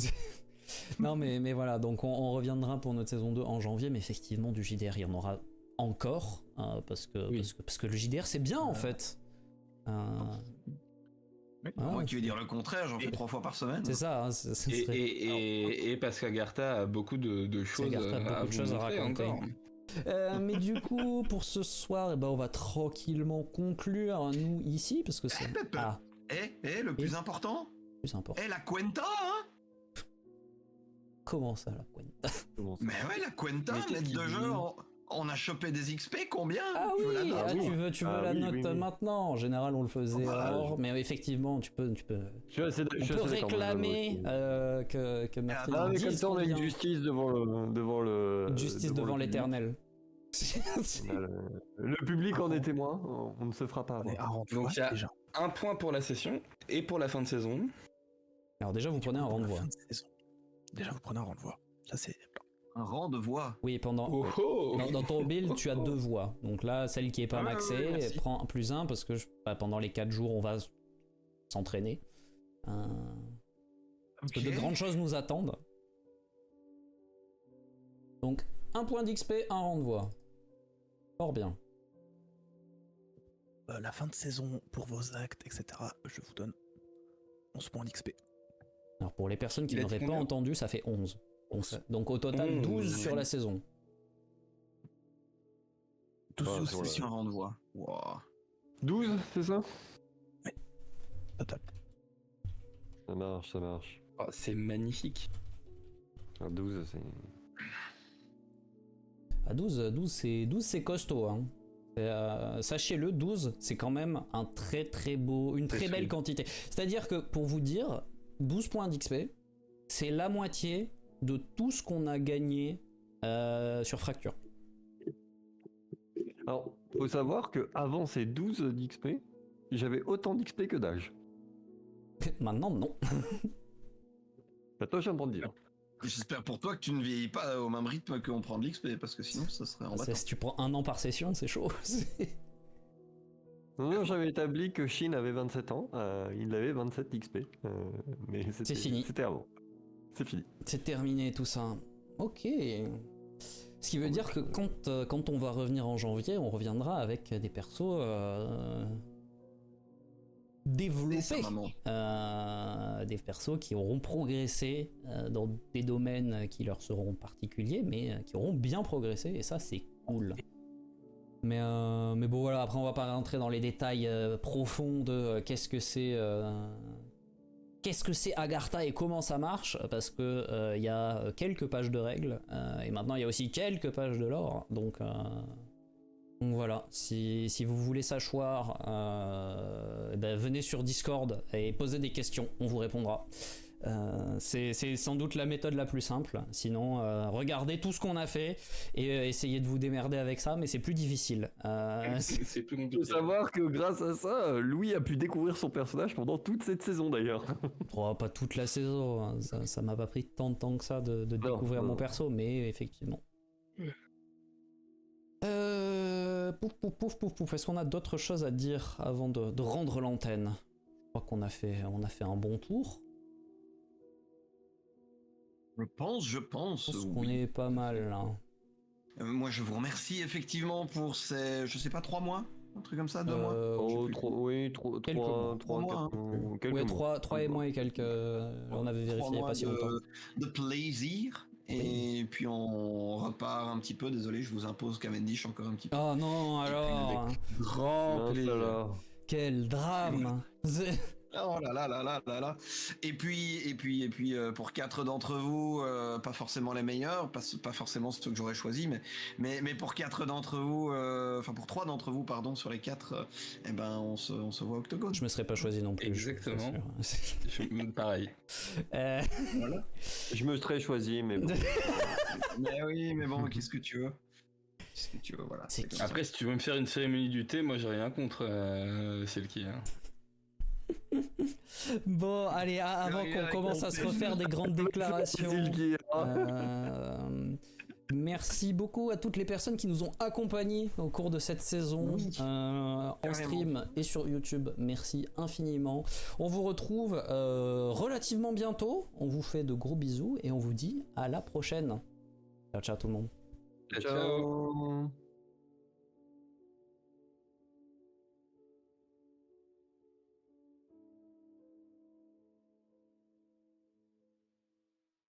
Non mais voilà, donc on reviendra pour notre saison 2 en janvier, mais effectivement du JDR il y en aura encore, parce que le JDR c'est bien en fait. Moi qui veux dire le contraire, j'en fais 3 fois par semaine. C'est ça. Et parce qu'Agartha a beaucoup de choses à raconter encore. Mais du coup, pour ce soir, on va tranquillement conclure, nous, ici, parce que c'est... le plus important, la Cuenta, hein. Comment ça, la Cuenta? Mais ouais, la Cuenta, maître de jeu, on a chopé des XP, combien? Ah oui, tu veux la note maintenant? En général, on le faisait hors, mais effectivement, tu peux réclamer que Martin mais dise comme ça, on a une justice devant l'éternel. Le public en est témoin, on ne se fera pas. Donc il y a un point pour la session et pour la fin de saison. Alors déjà, vous prenez un rang de voix. Ça, c'est... Un rang de voix. Oui, dans ton build, tu as 2 voix. Donc là, celle qui est pas maxée prend +1 parce que pendant les 4 jours, on va s'entraîner. Parce que de grandes choses nous attendent. Donc, 1 point d'XP, 1 rang de voix. Fort bien. La fin de saison, pour vos actes, etc., je vous donne 11 points d'XP. Alors pour les personnes qui n'auraient pas entendu, ça fait 11. Donc au total, 12 sur la saison. 12 sur un rang de voix. Wow. 12, c'est ça? Oui. Total. Ça marche. Oh, c'est magnifique. 12, c'est... À 12 c'est costaud. Hein. Sachez-le, 12, c'est quand même un très très beau, une très belle quantité. C'est-à-dire que, pour vous dire, 12 points d'XP, c'est la moitié de tout ce qu'on a gagné sur Fracture. Alors, faut savoir que avant ces 12 d'XP, j'avais autant d'XP que d'âge. Maintenant, non. Toi, je viens de te dire. J'espère pour toi que tu ne vieillis pas au même rythme qu'on prend de l'XP, parce que sinon, ça serait embêtant. Si tu prends 1 an par session, c'est chaud. Non, j'avais établi que Shin avait 27 ans, il avait 27 XP. Mais c'est fini. C'était avant. C'est fini. C'est terminé tout ça. Ok. Ce qui veut dire que quand on va revenir en janvier, on reviendra avec des persos développés. Des persos qui auront progressé dans des domaines qui leur seront particuliers, mais qui auront bien progressé, et ça c'est cool. Mais bon voilà, après on va pas rentrer dans les détails profonds de qu'est-ce que c'est Agartha et comment ça marche, parce que y a quelques pages de règles, et maintenant il y a aussi quelques pages de lore, donc voilà, si vous voulez savoir, venez sur Discord et posez des questions, on vous répondra. C'est sans doute la méthode la plus simple. Sinon, regardez tout ce qu'on a fait et essayez de vous démerder avec ça, mais c'est plus difficile. C'est plus compliqué. Il faut savoir que grâce à ça, Louis a pu découvrir son personnage pendant toute cette saison d'ailleurs. Oh, pas toute la saison, hein. Ça m'a pas pris tant de temps que ça de découvrir mon perso, mais effectivement. Pouf. Est-ce qu'on a d'autres choses à dire avant de rendre l'antenne? Je crois qu'on a fait un bon tour. Je pense qu'on est pas mal là. Moi je vous remercie effectivement pour ces, je sais pas, 3 mois, un truc comme ça, 2 mois. Quelques mois. 3 mois. Ouais, 3 mois et quelques. On avait vérifié il y a pas si longtemps. De plaisir. Et puis on repart un petit peu, désolé, je vous impose Cavendish encore un petit peu. Oh non, alors. Grand plaisir. Quel drame. Oh là là là là là là. Et puis pour 4 d'entre vous, pas forcément les meilleurs, pas forcément ceux que j'aurais choisi, mais pour 4 d'entre vous, enfin pour 3 d'entre vous, pardon, sur les 4, on se voit au Octogone. Je me serais pas choisi non plus. Exactement. Pareil. Voilà. Je me serais choisi, mais bon. Mais oui, mais bon, qu'est-ce que tu veux? Voilà. Après, si tu veux me faire une cérémonie du thé, moi j'ai rien contre celle qui est. Bon, allez, avant qu'on commence à se refaire des grandes déclarations, Merci beaucoup à toutes les personnes qui nous ont accompagnés au cours de cette saison, Oui, en stream et sur YouTube. Merci infiniment. On vous retrouve relativement bientôt. On vous fait de gros bisous et on vous dit à la prochaine. Ciao, ciao tout le monde. Ciao. Ciao.